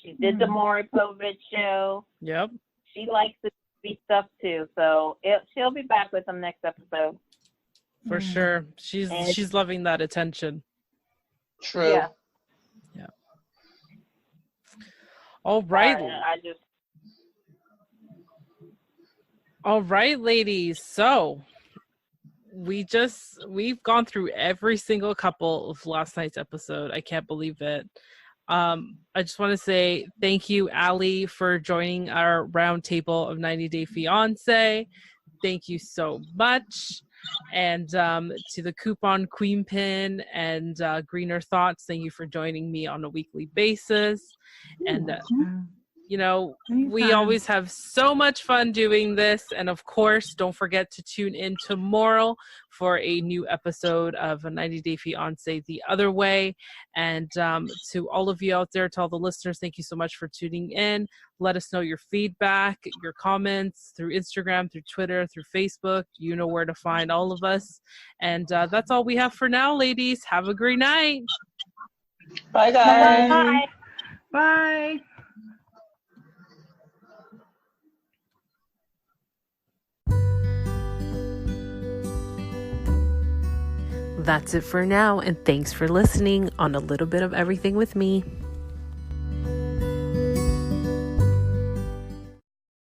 G: She did the Maury Povich show.
A: Yep.
G: She likes to be stuff too, so she'll be back with them next episode.
A: For sure, she's loving that attention.
E: True.
G: Yeah.
A: All right. All right, ladies. So we've gone through every single couple of last night's episode. I can't believe it. I just want to say thank you, Allie, for joining our round table of 90 Day Fiance. Thank you so much. And to the Coupon Queen Pin and Greener Thoughts, thank you for joining me on a weekly basis. And we always have so much fun doing this. And of course, don't forget to tune in tomorrow for a new episode of a 90 Day Fiance The Other Way. And to all of you out there, to all the listeners, thank you so much for tuning in. Let us know your feedback, your comments through Instagram, through Twitter, through Facebook. You know where to find all of us. And that's all we have for now, ladies. Have a great night.
E: Bye, guys.
G: Bye.
F: Bye.
H: That's it for now, and thanks for listening on A Little Bit of Everything with me.